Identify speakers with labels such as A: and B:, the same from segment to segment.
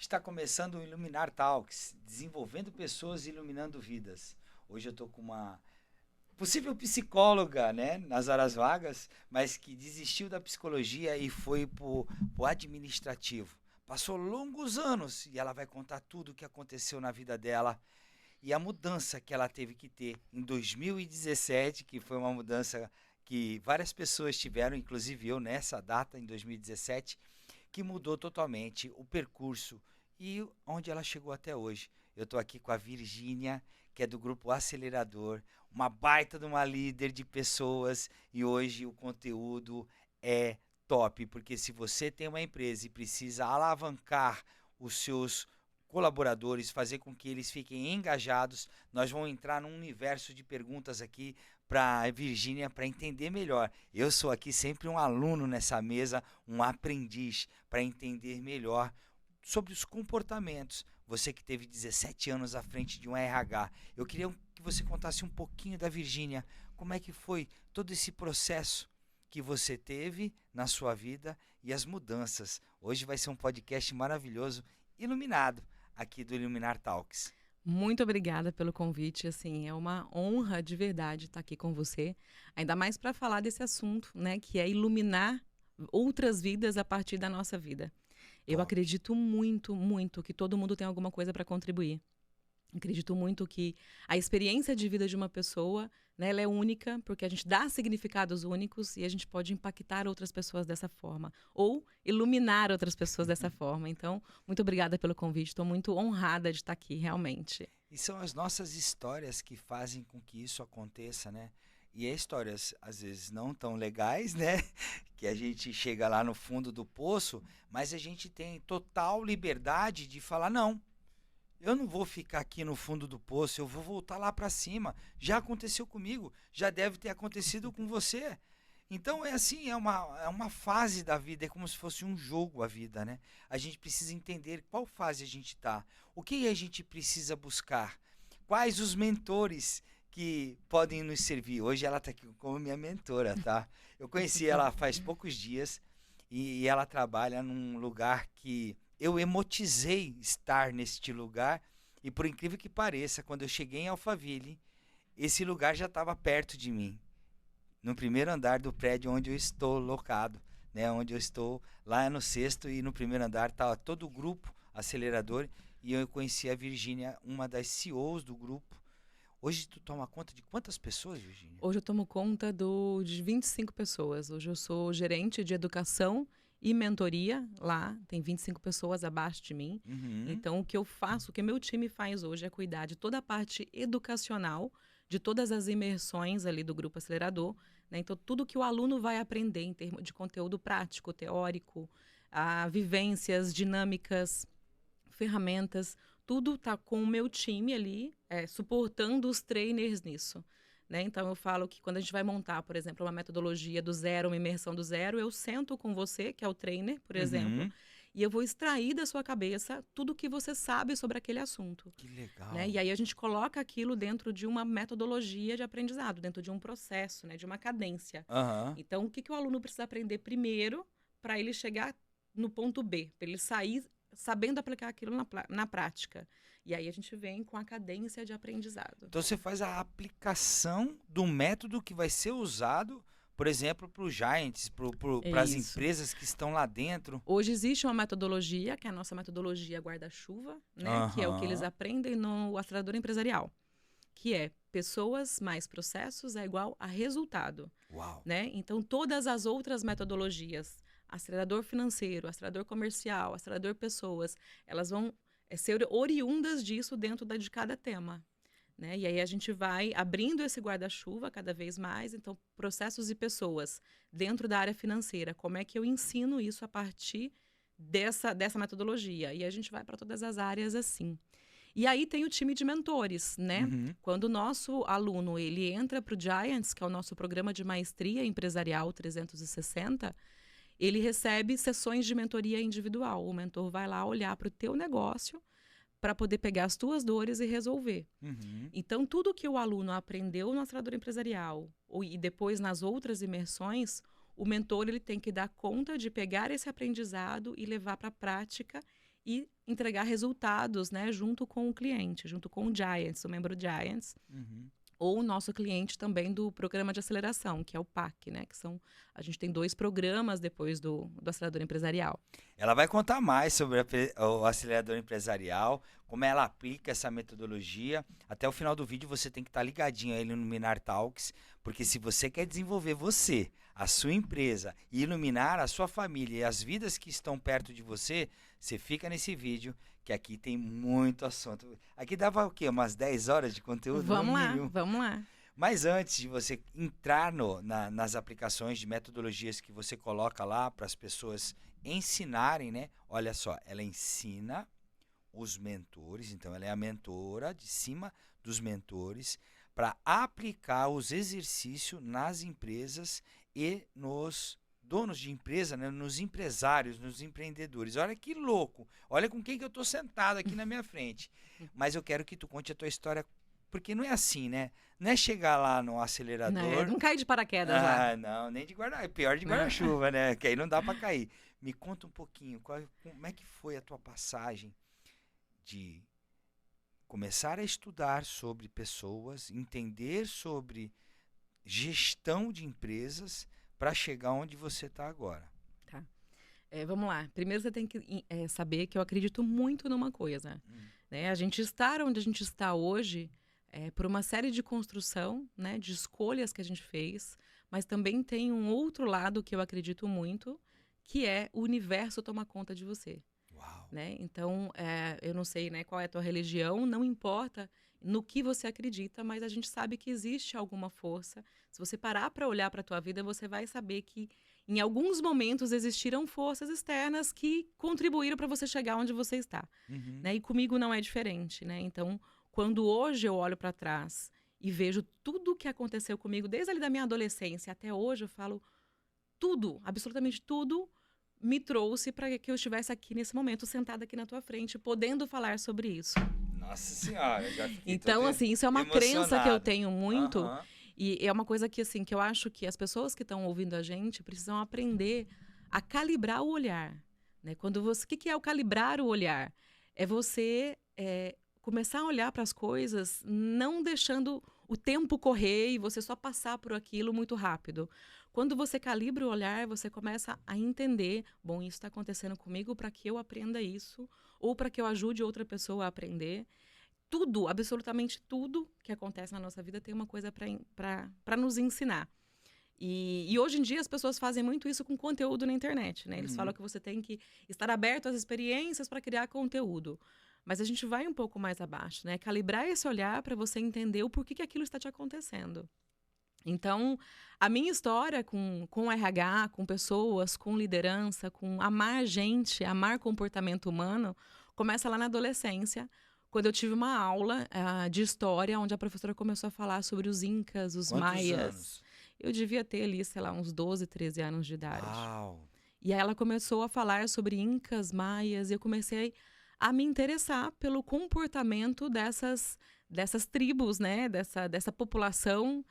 A: Está começando o Iluminar Talks, desenvolvendo pessoas e iluminando vidas. Hoje eu estou com uma possível psicóloga, né, nas horas vagas, mas que desistiu da psicologia e foi para o administrativo. Passou longos anos e ela vai contar tudo o que aconteceu na vida dela e a mudança que ela teve que ter em 2017, que foi uma mudança que várias pessoas tiveram, inclusive eu nessa data, em 2017, que mudou totalmente o percurso e onde ela chegou até hoje. Eu estou aqui com a Virgínia, que é do grupo Acelerador, uma baita de uma líder de pessoas, e hoje o conteúdo é top, porque se você tem uma empresa e precisa alavancar os seus colaboradores, fazer com que eles fiquem engajados, nós vamos entrar num universo de perguntas aqui para a Virgínia para entender melhor. Eu sou aqui sempre um aluno nessa mesa, um aprendiz, para entender melhor sobre os comportamentos. Você que teve 17 anos à frente de um RH, eu queria que você contasse um pouquinho da Virgínia, como é que foi todo esse processo que você teve na sua vida e as mudanças. Hoje vai ser um podcast maravilhoso, iluminado, aqui do Iluminar Talks.
B: Muito obrigada pelo convite, assim, é uma honra de verdade estar aqui com você, ainda mais para falar desse assunto, né, que é iluminar outras vidas a partir da nossa vida. Eu
A: Top.
B: acredito muito, muito que todo mundo tem alguma coisa para contribuir. Acredito muito que a experiência de vida de uma pessoa, né, ela é única, porque a gente dá significados únicos e a gente pode impactar outras pessoas dessa forma, ou iluminar outras pessoas dessa forma. Então, muito obrigada pelo convite, estou muito honrada de estar aqui, realmente.
A: E são as nossas histórias que fazem com que isso aconteça, né? E é histórias, às vezes, não tão legais, né? Que a gente chega lá no fundo do poço, mas a gente tem total liberdade de falar, não, eu não vou ficar aqui no fundo do poço, eu vou voltar lá para cima. Já aconteceu comigo, já deve ter acontecido com você. Então é assim, é uma fase da vida, é como se fosse um jogo a vida, né? A gente precisa entender qual fase a gente está, o que a gente precisa buscar, quais os mentores que podem nos servir. Hoje ela está aqui como minha mentora, tá? Eu conheci ela faz poucos dias e ela trabalha num lugar que eu emotizei estar neste lugar e por incrível que pareça, quando eu cheguei em Alphaville, esse lugar já estava perto de mim no primeiro andar do prédio onde eu estou locado, né? Onde eu estou lá no sexto e no primeiro andar estava todo o grupo acelerador e eu conheci a Virgínia, uma das CEOs do grupo. Hoje tu toma conta de quantas pessoas, Virgínia?
B: Hoje eu tomo conta de 25 pessoas. Hoje eu sou gerente de educação e mentoria lá. Tem 25 pessoas abaixo de mim.
A: Uhum.
B: Então, o que eu faço, o que meu time faz hoje é cuidar de toda a parte educacional, de todas as imersões ali do Grupo Acelerador, né? Então, tudo que o aluno vai aprender em termos de conteúdo prático, teórico, vivências, dinâmicas, ferramentas, tudo está com o meu time ali, suportando os trainers nisso. Né? Então, eu falo que quando a gente vai montar, por exemplo, uma metodologia do zero, uma imersão do zero, eu sento com você, que é o trainer, por exemplo,
A: Uhum.
B: e eu vou extrair da sua cabeça tudo o que você sabe sobre aquele assunto.
A: Que
B: Né?
A: legal.
B: E aí a gente coloca aquilo dentro de uma metodologia de aprendizado, dentro de um processo, né? De uma cadência.
A: Aham.
B: Então, o que o aluno precisa aprender primeiro para ele chegar no ponto B, para ele sair sabendo aplicar aquilo na prática. E aí a gente vem com a cadência de aprendizado.
A: Então você faz a aplicação do método que vai ser usado, por exemplo, para os Giants,
B: É
A: para as
B: isso.
A: empresas que estão lá dentro.
B: Hoje existe uma metodologia, que é a nossa metodologia guarda-chuva, né? Que é o que eles
A: Aham.
B: aprendem no acelerador empresarial, que é pessoas mais processos é igual a resultado.
A: Uau.
B: Né? Então, todas as outras metodologias, acelerador financeiro, acelerador comercial, acelerador pessoas, elas vão ser oriundas disso dentro de cada tema. Né? E aí a gente vai abrindo esse guarda-chuva cada vez mais. Então, processos e pessoas dentro da área financeira, como é que eu ensino isso a partir dessa metodologia? E a gente vai para todas as áreas assim. E aí tem o time de mentores, né?
A: Uhum.
B: Quando o nosso aluno ele entra para o Giants, que é o nosso programa de maestria empresarial 360, ele recebe sessões de mentoria individual. O mentor vai lá olhar para o teu negócio para poder pegar as tuas dores e resolver.
A: Uhum.
B: Então, tudo que o aluno aprendeu no acelerador empresarial e depois nas outras imersões, o mentor ele tem que dar conta de pegar esse aprendizado e levar para a prática e entregar resultados, né, junto com o cliente, junto com o Giants, o membro Giants,
A: Uhum.
B: ou o nosso cliente também do programa de aceleração, que é o PAC, né, que são, a gente tem 2 programas depois do acelerador empresarial.
A: Ela vai contar mais sobre o acelerador empresarial, como ela aplica essa metodologia. Até o final do vídeo você tem que estar ligadinho aí no Iluminar Talks, porque se você quer desenvolver você, a sua empresa, e iluminar a sua família e as vidas que estão perto de você, você fica nesse vídeo, que aqui tem muito assunto. Aqui dava o quê? Umas 10 horas de conteúdo?
B: Vamos
A: no
B: lá,
A: mínimo.
B: vamos lá.
A: Mas antes de você entrar nas aplicações de metodologias que você coloca lá para as pessoas ensinarem, né? Olha só, ela ensina os mentores, então ela é a mentora de cima dos mentores para aplicar os exercícios nas empresas e nos donos de empresa, né? Nos empresários, nos empreendedores. Olha que louco! Olha com quem que eu estou sentado aqui na minha frente. Mas eu quero que tu conte a tua história, porque não é assim, né? Não é chegar lá no acelerador.
B: Não cai de paraquedas lá.
A: Ah, não, nem de guarda, é pior de guarda-chuva, né? Que aí não dá para cair. Me conta um pouquinho, como é que foi a tua passagem de começar a estudar sobre pessoas, entender sobre gestão de empresas para chegar onde você está agora.
B: Tá. Vamos lá. Primeiro você tem que saber que eu acredito muito numa coisa. Né? A gente estar onde a gente está hoje por uma série de construção, né, de escolhas que a gente fez, mas também tem um outro lado que eu acredito muito, que é o universo tomar conta de você.
A: Uau.
B: Né? Então, eu não sei, né, qual é a tua religião, não importa no que você acredita, mas a gente sabe que existe alguma força. Se você parar para olhar para a tua vida, você vai saber que em alguns momentos existiram forças externas que contribuíram para você chegar onde você está.
A: Uhum.
B: Né? E comigo não é diferente. Né? Então, quando hoje eu olho para trás e vejo tudo o que aconteceu comigo, desde ali da minha adolescência até hoje, eu falo tudo, absolutamente tudo, me trouxe para que eu estivesse aqui nesse momento, sentada aqui na tua frente, podendo falar sobre isso.
A: Nossa Senhora, já fiquei
B: Então,
A: todo
B: assim, isso é uma crença que eu
A: emocionado.
B: tenho muito.
A: Aham.
B: E é uma coisa que, assim, que eu acho que as pessoas que estão ouvindo a gente precisam aprender a calibrar o olhar. Né? O que é o calibrar o olhar? É você começar a olhar para as coisas não deixando o tempo correr e você só passar por aquilo muito rápido. Quando você calibra o olhar, você começa a entender, bom, isso está acontecendo comigo para que eu aprenda isso, ou para que eu ajude outra pessoa a aprender. Tudo, absolutamente tudo que acontece na nossa vida tem uma coisa para nos ensinar. E hoje em dia as pessoas fazem muito isso com conteúdo na internet, né? Eles falam que você tem que estar aberto às experiências para criar conteúdo. Mas a gente vai um pouco mais abaixo, né? Calibrar esse olhar para você entender o porquê que aquilo está te acontecendo. Então, a minha história com RH, com pessoas, com liderança, com amar gente, amar comportamento humano, começa lá na adolescência, quando eu tive uma aula de história, onde a professora começou a falar sobre os incas, os
A: Quantos
B: maias.
A: anos?
B: Eu devia ter ali, sei lá, uns 12, 13 anos de idade.
A: Uau.
B: E aí ela começou a falar sobre incas, maias, e eu comecei a me interessar pelo comportamento dessas tribos, né? Dessa população.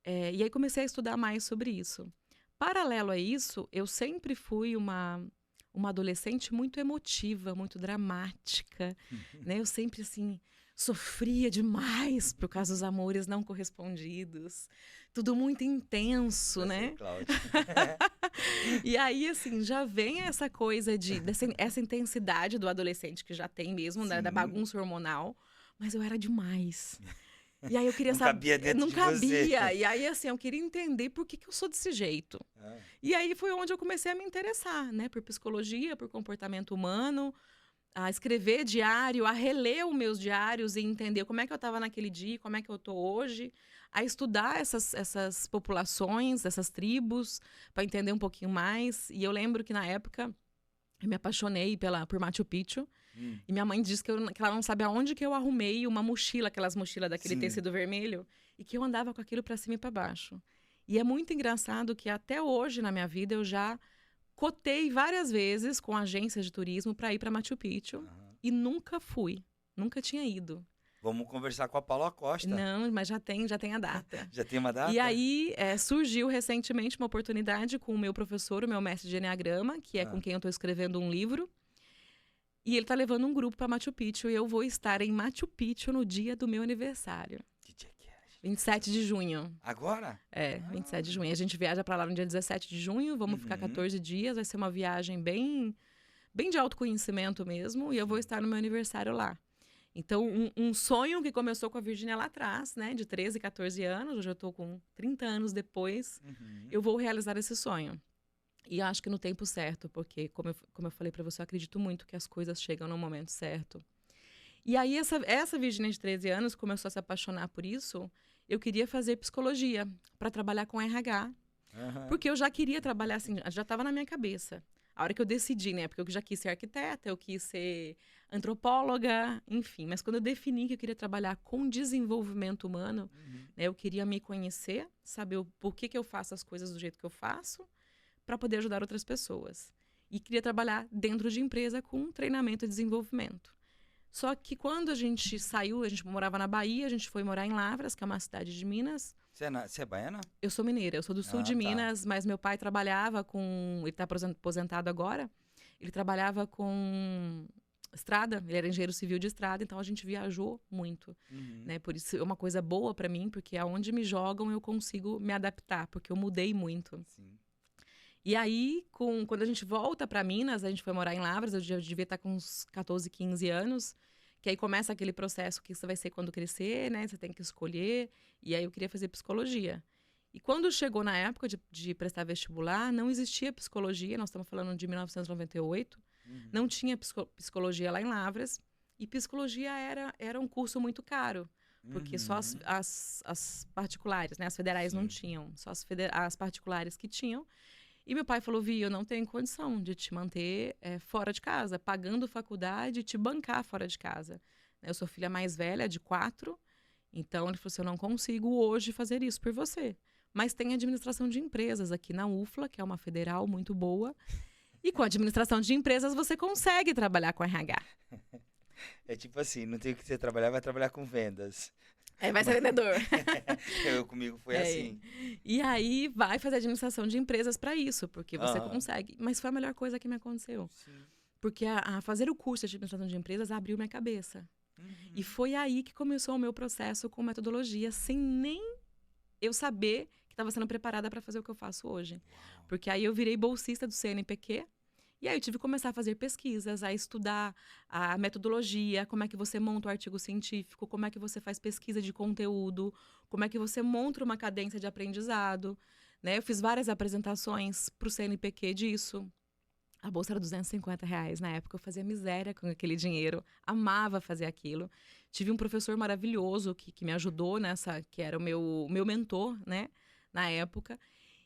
B: E aí comecei a estudar mais sobre isso. Paralelo a isso, eu sempre fui uma adolescente muito emotiva, muito dramática, né? Eu sempre, assim, sofria demais por causa dos amores não correspondidos. Tudo muito intenso, né?
A: Cláudia.
B: E aí, assim, já vem essa coisa essa intensidade do adolescente que já tem mesmo, da bagunça hormonal. Mas eu era demais. E aí eu queria saber.
A: Não cabia dentro
B: não
A: de
B: cabia.
A: você.
B: E aí, assim, eu queria entender por que eu sou desse jeito. E aí foi onde eu comecei a me interessar, né? Por psicologia, por comportamento humano, a escrever diário, a reler os meus diários e entender como é que eu estava naquele dia, como é que eu estou hoje, a estudar essas populações, essas tribos, para entender um pouquinho mais. E eu lembro que na época eu me apaixonei por Machu Picchu. E minha mãe disse que ela não sabe aonde que eu arrumei uma mochila, aquelas mochilas daquele tecido vermelho, e que eu andava com aquilo para cima e para baixo. E é muito engraçado que até hoje na minha vida eu já cotei várias vezes com agências de turismo para ir para Machu Picchu e nunca fui, nunca tinha ido.
A: Vamos conversar com a Paula Costa.
B: Não, mas já tem a data.
A: Já tem uma data?
B: E aí surgiu recentemente uma oportunidade com o meu professor, o meu mestre de Enneagrama, que é com quem eu estou escrevendo um livro. E ele tá levando um grupo para Machu Picchu e eu vou estar em Machu Picchu no dia do meu aniversário.
A: Que dia que é?
B: 27 de junho.
A: Agora?
B: 27 de junho. A gente viaja para lá no dia 17 de junho, vamos ficar 14 dias, vai ser uma viagem bem de autoconhecimento mesmo, e eu vou estar no meu aniversário lá. Então, um sonho que começou com a Virgínia lá atrás, né, de 13, 14 anos, hoje eu tô com 30 anos depois, eu vou realizar esse sonho. E eu acho que no tempo certo, porque, como eu falei para você, eu acredito muito que as coisas chegam no momento certo. E aí, essa Virgínia de 13 anos começou a se apaixonar por isso. Eu queria fazer psicologia para trabalhar com RH, porque eu já queria trabalhar assim, já estava na minha cabeça. A hora que eu decidi, né? Porque eu já quis ser arquiteta, eu quis ser antropóloga, enfim. Mas quando eu defini que eu queria trabalhar com desenvolvimento humano, né, eu queria me conhecer, saber o porquê que eu faço as coisas do jeito que eu faço, para poder ajudar outras pessoas. E queria trabalhar dentro de empresa com treinamento e desenvolvimento. Só que quando a gente saiu, a gente morava na Bahia, a gente foi morar em Lavras, que é uma cidade de Minas.
A: Você é baiana?
B: Eu sou mineira, eu sou do sul de Minas, mas meu pai trabalhava com... Ele está aposentado agora. Ele trabalhava com estrada, ele era engenheiro civil de estrada, então a gente viajou muito. Né? Por isso é uma coisa boa para mim, porque aonde me jogam eu consigo me adaptar, porque eu mudei muito.
A: Sim.
B: E aí, quando a gente volta para Minas, a gente foi morar em Lavras, eu já devia estar com uns 14, 15 anos, que aí começa aquele processo que você vai ser quando crescer, né? Você tem que escolher. E aí eu queria fazer psicologia. E quando chegou na época de prestar vestibular, não existia psicologia, nós estamos falando de 1998, não tinha psicologia lá em Lavras, e psicologia era um curso muito caro, porque só as particulares, né? As federais não tinham, só as particulares que tinham. E meu pai falou, Vi, eu não tenho condição de te manter fora de casa, pagando faculdade e te bancar fora de casa. Eu sou filha mais velha, de 4, então ele falou assim, eu não consigo hoje fazer isso por você. Mas tem administração de empresas aqui na UFLA, que é uma federal muito boa, e com administração de empresas você consegue trabalhar com RH.
A: É tipo assim, não tem o que você trabalhar, vai trabalhar com vendas.
B: Vai ser vendedor.
A: Comigo foi assim.
B: E aí vai fazer administração de empresas para isso, porque você consegue. Mas foi a melhor coisa que me aconteceu. Sim. Porque a fazer o curso de administração de empresas abriu minha cabeça. E foi aí que começou o meu processo com metodologia, sem nem eu saber que estava sendo preparada para fazer o que eu faço hoje. Uau. Porque aí eu virei bolsista do CNPq. E aí eu tive que começar a fazer pesquisas, a estudar a metodologia, como é que você monta o artigo científico, como é que você faz pesquisa de conteúdo, como é que você monta uma cadência de aprendizado. Né? Eu fiz várias apresentações para o CNPq disso. A bolsa era R$250 na época, eu fazia miséria com aquele dinheiro, amava fazer aquilo. Tive um professor maravilhoso que me ajudou que era o meu mentor, né, na época.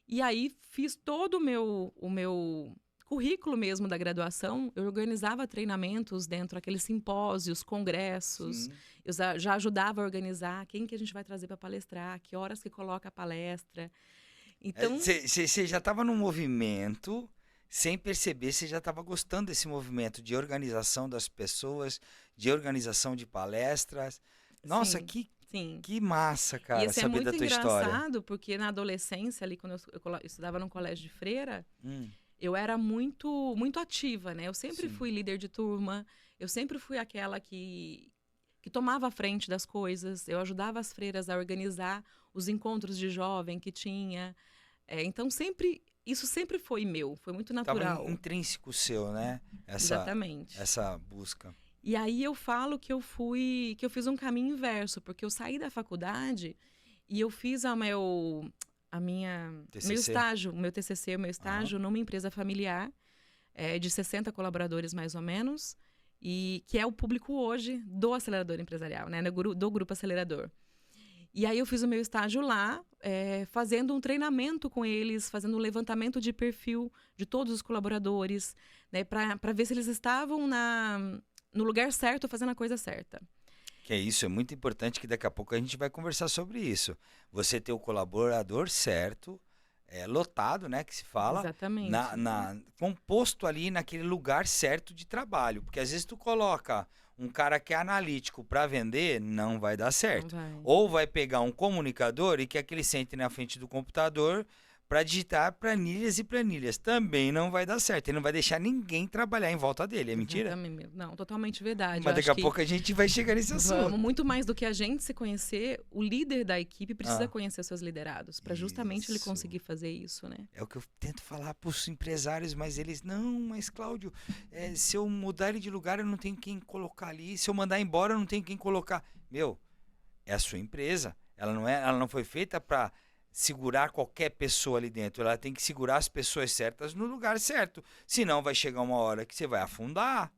B: E aí fiz todo o meu currículo mesmo da graduação, eu organizava treinamentos dentro daqueles simpósios, congressos. Sim. Eu já ajudava a organizar quem que a gente vai trazer para palestrar, que horas que coloca a palestra. Então,
A: você já estava num movimento, sem perceber, você já estava gostando desse movimento de organização das pessoas, de organização de palestras. Nossa,
B: Sim.
A: Que massa, cara,
B: e
A: saber da tua história.
B: É muito engraçado, porque na adolescência, ali quando eu estudava num colégio de freira, eu era muito, muito ativa, né? Eu sempre fui líder de turma, eu sempre fui aquela que tomava a frente das coisas, eu ajudava as freiras a organizar os encontros de jovem que tinha. Então, isso sempre foi meu, foi muito natural.
A: Tava intrínseco seu, né?
B: Exatamente.
A: Essa busca.
B: E aí eu falo que eu fiz um caminho inverso, porque eu saí da faculdade e eu fiz meu estágio, o meu TCC, numa empresa familiar de 60 colaboradores mais ou menos, e que é o público hoje do acelerador empresarial, né, do Grupo Acelerador. E aí eu fiz o meu estágio lá, fazendo um treinamento com eles, fazendo um levantamento de perfil de todos os colaboradores, né, para ver se eles estavam no lugar certo, fazendo a coisa certa.
A: Que é isso, é muito importante que daqui a pouco a gente vai conversar sobre isso. Você ter o colaborador certo, lotado, né, que se fala.
B: Exatamente.
A: Composto ali naquele lugar certo de trabalho. Porque às vezes tu coloca um cara que é analítico para vender, não vai dar certo.
B: Não vai.
A: Ou vai pegar um comunicador e quer que ele sente na frente do computador para digitar planilhas e planilhas. Também não vai dar certo. Ele não vai deixar ninguém trabalhar em volta dele. É mentira?
B: Não, totalmente verdade.
A: Mas
B: Eu
A: daqui
B: acho
A: a pouco a gente vai chegar nesse
B: vamos,
A: assunto.
B: muito mais do que a gente se conhecer, o líder da equipe precisa conhecer seus liderados, para justamente ele
A: Isso.
B: conseguir fazer isso, né?
A: É o que eu tento falar para os empresários, mas eles, não, mas Cláudio, se eu mudar ele de lugar, eu não tenho quem colocar ali. Se eu mandar embora, eu não tenho quem colocar. Meu, é a sua empresa. Ela não foi feita para segurar qualquer pessoa ali dentro. Ela tem que segurar as pessoas certas no lugar certo. Senão vai chegar uma hora que você vai afundar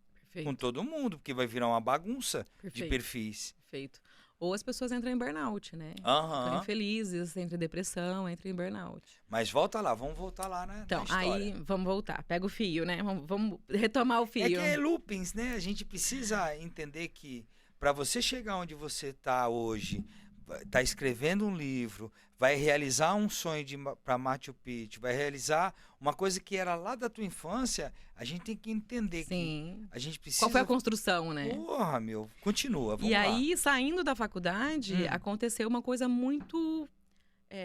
A: com todo mundo, porque vai virar uma bagunça de perfis.
B: Perfeito. Ou as pessoas entram em burnout, né?
A: Aham.
B: Ficam infelizes, entram em depressão, entram em burnout.
A: Mas volta lá, vamos voltar lá na
B: Então,
A: história.
B: aí, vamos voltar. Pega o fio, né? Vamos retomar o fio.
A: É que é loopings, né? A gente precisa entender que para você chegar onde você está hoje, está escrevendo um livro, vai realizar um sonho para Machu Picchu, vai realizar uma coisa que era lá da tua infância, a gente tem que entender
B: Sim.
A: que a gente precisa...
B: Qual foi a construção, né?
A: Porra, meu, continua, vamos
B: e
A: lá.
B: aí, saindo da faculdade, aconteceu uma coisa muito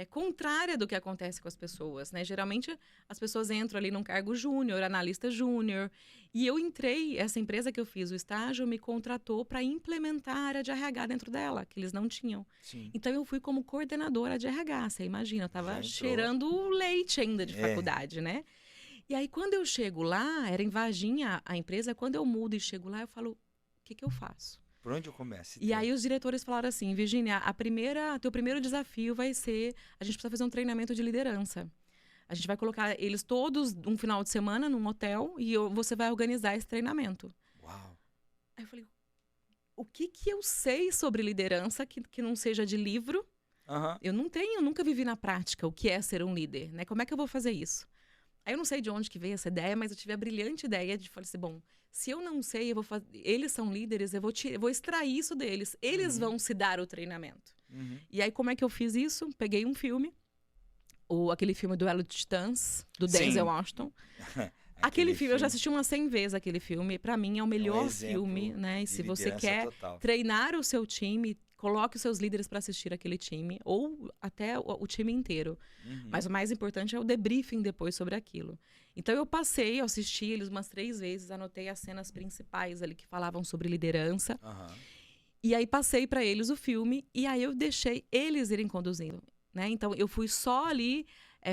B: contrária do que acontece com as pessoas, né? Geralmente, as pessoas entram ali num cargo júnior, analista júnior, e eu entrei, essa empresa que eu fiz o estágio me contratou para implementar a área de RH dentro dela, que eles não tinham.
A: Sim.
B: Então, eu fui como coordenadora de RH, você imagina, eu estava cheirando leite ainda de faculdade, né? E aí, quando eu chego lá, era em Varginha a empresa, quando eu mudo e chego lá, eu falo, o que eu faço?
A: Por onde eu começo?
B: E aí os diretores falaram assim, Virgínia, teu primeiro desafio vai ser, a gente precisa fazer um treinamento de liderança. A gente vai colocar eles todos um final de semana num hotel e você vai organizar esse treinamento.
A: Uau.
B: Aí eu falei, o que eu sei sobre liderança que não seja de livro? Eu nunca vivi na prática o que é ser um líder, né? Como é que eu vou fazer isso? Aí eu não sei de onde que veio essa ideia, mas eu tive a brilhante ideia de falar assim, bom, se eu não sei, eles são líderes, eu vou extrair isso deles. Eles vão se dar o treinamento. E aí, como é que eu fiz isso? Peguei um filme, aquele filme Duelo de Titãs, do Denzel Washington. Aquele filme, eu já assisti umas 100 vezes aquele filme. Pra mim, é o melhor filme, né? E se você quer treinar o seu time, coloque os seus líderes para assistir aquele time, ou até o time inteiro. Mas o mais importante é o debriefing depois sobre aquilo. Então, eu assisti eles umas 3 vezes, anotei as cenas principais ali que falavam sobre liderança. E aí, passei para eles o filme, e aí eu deixei eles irem conduzindo, né? Então, eu fui só ali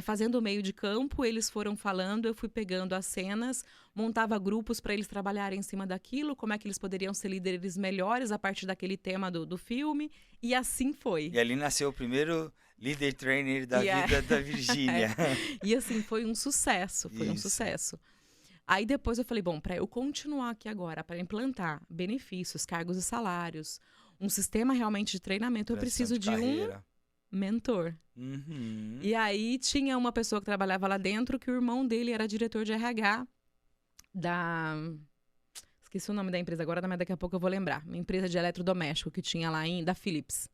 B: fazendo o meio de campo, eles foram falando, eu fui pegando as cenas, montava grupos para eles trabalharem em cima daquilo, como é que eles poderiam ser líderes melhores a partir daquele tema do filme, e assim foi.
A: E ali nasceu o primeiro líder trainer da vida da Virgínia.
B: E assim, foi um sucesso, um sucesso. Aí depois eu falei, bom, para eu continuar aqui agora, para implantar benefícios, cargos e salários, um sistema realmente de treinamento, eu preciso de um mentor. E aí tinha uma pessoa que trabalhava lá dentro, que o irmão dele era diretor de RH esqueci o nome da empresa agora, mas daqui a pouco eu vou lembrar. Uma empresa de eletrodoméstico que tinha lá da Philips,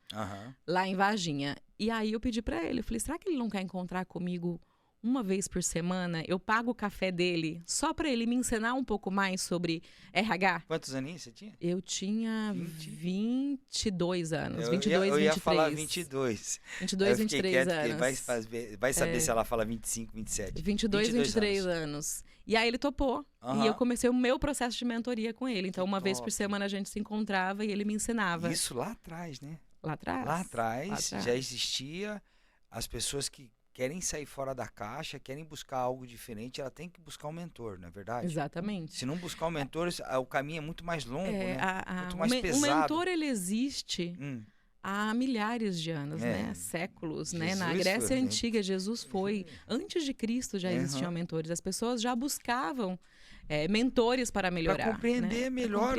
B: lá em Varginha. E aí eu pedi pra ele, eu falei, será que ele não quer encontrar comigo uma vez por semana? Eu pago o café dele, só pra ele me ensinar um pouco mais sobre RH.
A: Quantos aninhos você tinha?
B: Eu tinha 22 anos,
A: eu
B: 22,
A: ia
B: 23.
A: falar 22.
B: 22, 23 anos.
A: Vai saber se ela fala 25, 27.
B: 22, 23 anos. E aí ele topou. E eu comecei o meu processo de mentoria com ele. Então, uma vez por semana a gente se encontrava e ele me ensinava.
A: Isso lá atrás, né?
B: Lá atrás
A: já existia. As pessoas que querem sair fora da caixa, querem buscar algo diferente, ela tem que buscar um mentor, não é verdade?
B: Exatamente.
A: Se não buscar um mentor, o caminho é muito mais longo, né? Muito mais
B: o
A: pesado.
B: O mentor, ele existe há milhares de anos, né? Séculos, né? Na Grécia Antiga, Jesus foi. Antes de Cristo já existiam mentores. As pessoas já buscavam mentores para melhorar.
A: Para compreender,
B: né?
A: melhor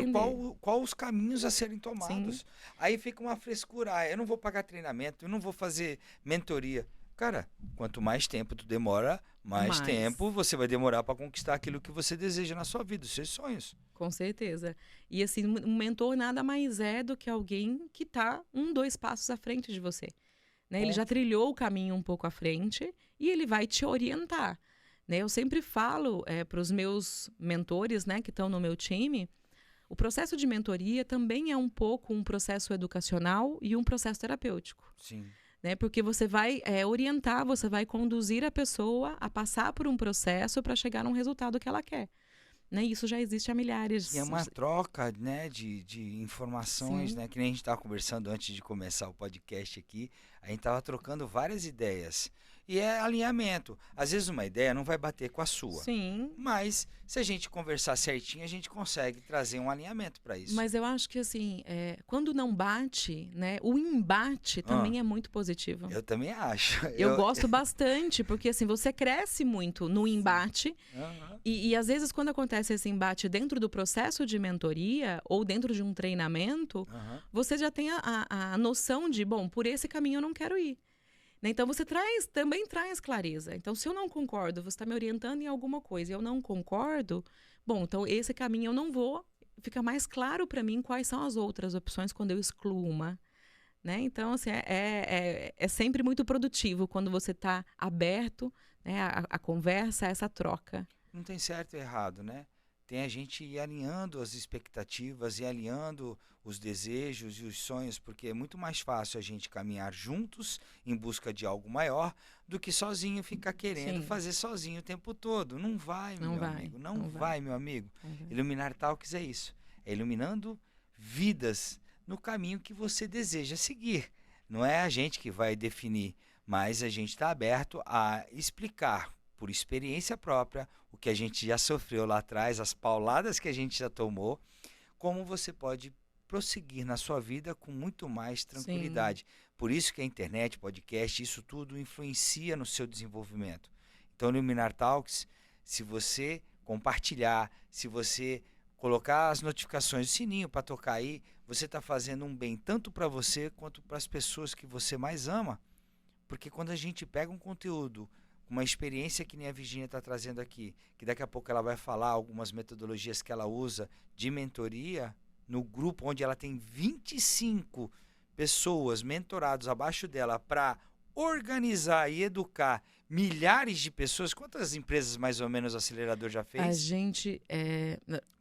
A: qual os caminhos a serem tomados. Sim. Aí fica uma frescura. Eu não vou pagar treinamento, eu não vou fazer mentoria. Cara, quanto mais tempo tu demora, mais tempo você vai demorar para conquistar aquilo que você deseja na sua vida, os seus sonhos.
B: Com certeza. E assim, um mentor nada mais é do que alguém que está 2 passos à frente de você. Né? Ele já trilhou o caminho um pouco à frente e ele vai te orientar. Né? Eu sempre falo para os meus mentores, né, que estão no meu time, o processo de mentoria também é um pouco um processo educacional e um processo terapêutico.
A: Sim.
B: né? Porque você vai orientar, você vai conduzir a pessoa a passar por um processo para chegar num resultado que ela quer, né? Isso já existe há
A: E é
B: milhares.
A: uma troca, né, de informações,
B: Sim,
A: né, que nem a gente estava conversando antes de começar o podcast aqui, a gente estava trocando várias ideias. E é alinhamento. Às vezes uma ideia não vai bater com a sua,
B: sim.
A: mas se a gente conversar certinho, a gente consegue trazer um alinhamento para isso.
B: Mas eu acho que assim, quando não bate, né? O embate
A: Ah,
B: também é muito positivo.
A: eu também acho.
B: Eu gosto bastante, porque assim, você cresce muito no
A: Sim.
B: embate.
A: Aham,
B: E às vezes, quando acontece esse embate dentro do processo de mentoria ou dentro de um treinamento,
A: aham.
B: você já tem a noção de, bom, por esse caminho eu não quero ir. Né? Então, você também traz clareza. Então, se eu não concordo, você está me orientando em alguma coisa e eu não concordo, bom, então esse caminho eu não vou. Fica mais claro para mim quais são as outras opções quando eu excluo uma. Né? Então, assim, é sempre muito produtivo quando você está aberto, né, a conversa, a essa troca.
A: Não tem certo e errado, né? Tem a gente ir alinhando as expectativas e alinhando os desejos e os sonhos, porque é muito mais fácil a gente caminhar juntos em busca de algo maior do que sozinho ficar querendo
B: Sim,
A: fazer sozinho o tempo todo. Não vai,
B: não
A: meu
B: vai,
A: amigo, não
B: não vai,
A: vai, meu amigo.
B: não vai.
A: Iluminar Talks é isso. É iluminando vidas no caminho que você deseja seguir. Não é a gente que vai definir, mas a gente está aberto a explicar por experiência própria o que a gente já sofreu lá atrás, as pauladas que a gente já tomou, como você pode prosseguir na sua vida com muito mais
B: Sim,
A: tranquilidade. Por isso que a internet, podcast, isso tudo influencia no seu desenvolvimento. Então, no Luminar Talks, se você compartilhar, se você colocar as notificações, o sininho para tocar aí, você está fazendo um bem tanto para você quanto para as pessoas que você mais ama. Porque quando a gente pega um conteúdo, uma experiência que nem a Virginia está trazendo aqui, que daqui a pouco ela vai falar algumas metodologias que ela usa de mentoria, no grupo onde ela tem 25 pessoas mentoradas abaixo dela para organizar e educar milhares de pessoas. Quantas empresas mais ou menos o acelerador já
B: a
A: fez?
B: gente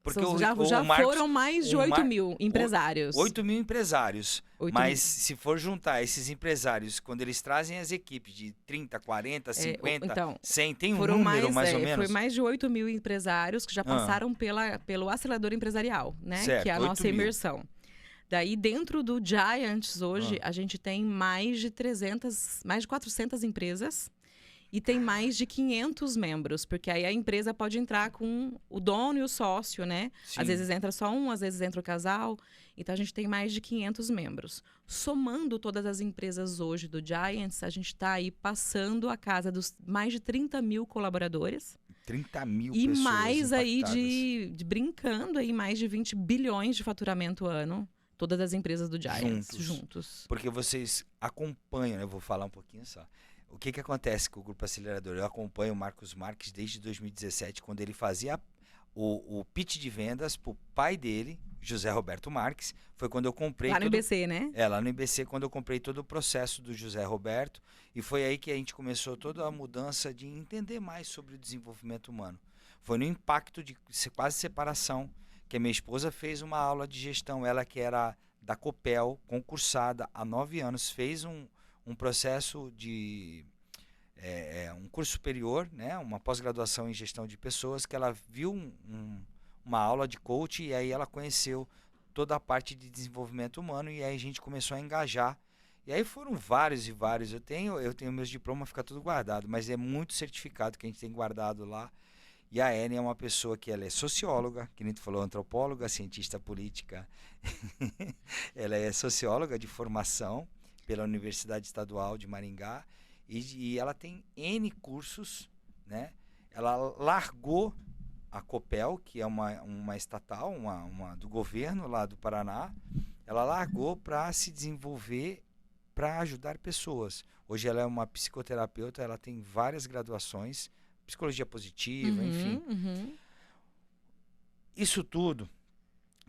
A: Porque
B: já
A: o Marcos,
B: foram mais de
A: o
B: 8
A: Mar,
B: mil
A: o-
B: empresários.
A: 8 mil empresários.
B: 8 mil.
A: Mas se for juntar esses empresários, quando eles trazem as equipes de 30, 40, 50,
B: Então,
A: 100, tem um
B: foram
A: número mais ou
B: foi
A: menos?
B: mais de 8 mil empresários que já
A: Ah,
B: passaram pelo acelerador empresarial, né? Que é a
A: certo, 8
B: nossa
A: mil.
B: imersão. Daí, dentro do Giants, hoje,
A: Ah,
B: a gente tem mais de 400 empresas e tem
A: cara,
B: mais de 500 membros, porque aí a empresa pode entrar com o dono e o sócio, né? Às
A: sim.
B: vezes entra só um, às vezes entra o casal. Então, a gente tem mais de 500 membros. Somando todas as empresas hoje do Giants, a gente está aí passando a casa dos mais de 30 mil colaboradores.
A: 30 mil
B: E
A: pessoas
B: mais aí
A: impactadas
B: brincando aí, mais de 20 bilhões de faturamento ano. Todas as empresas do Giants
A: juntos.
B: juntos.
A: Porque vocês acompanham, né? Eu vou falar um pouquinho só. O que acontece com o Grupo Acelerador? Eu acompanho o Marcos Marques desde 2017, quando ele fazia o pitch de vendas para o pai dele, José Roberto Marques. Foi quando eu comprei
B: Lá no
A: todo.
B: IBC, né?
A: Lá no IBC, quando eu comprei todo o processo do José Roberto. E foi aí que a gente começou toda a mudança de entender mais sobre o desenvolvimento humano. Foi no impacto de quase separação que a minha esposa fez uma aula de gestão. Ela que era da Copel, concursada há 9 anos, fez um processo de um curso superior, né, uma pós-graduação em gestão de pessoas, que ela viu uma aula de coach e aí ela conheceu toda a parte de desenvolvimento humano e aí a gente começou a engajar. E aí foram vários e vários. Eu tenho meus diplomas, fica tudo guardado, mas é muito certificado que a gente tem guardado lá. E a Ellen é uma pessoa que ela é socióloga, que nem tu falou, antropóloga, cientista política. Ela é socióloga de formação pela Universidade Estadual de Maringá e ela tem N cursos, né? Ela largou a Copel, que é uma estatal, uma do governo lá do Paraná. Ela largou para se desenvolver, para ajudar pessoas. Hoje ela é uma psicoterapeuta, ela tem várias graduações, psicologia positiva, enfim.
B: Uhum.
A: Isso tudo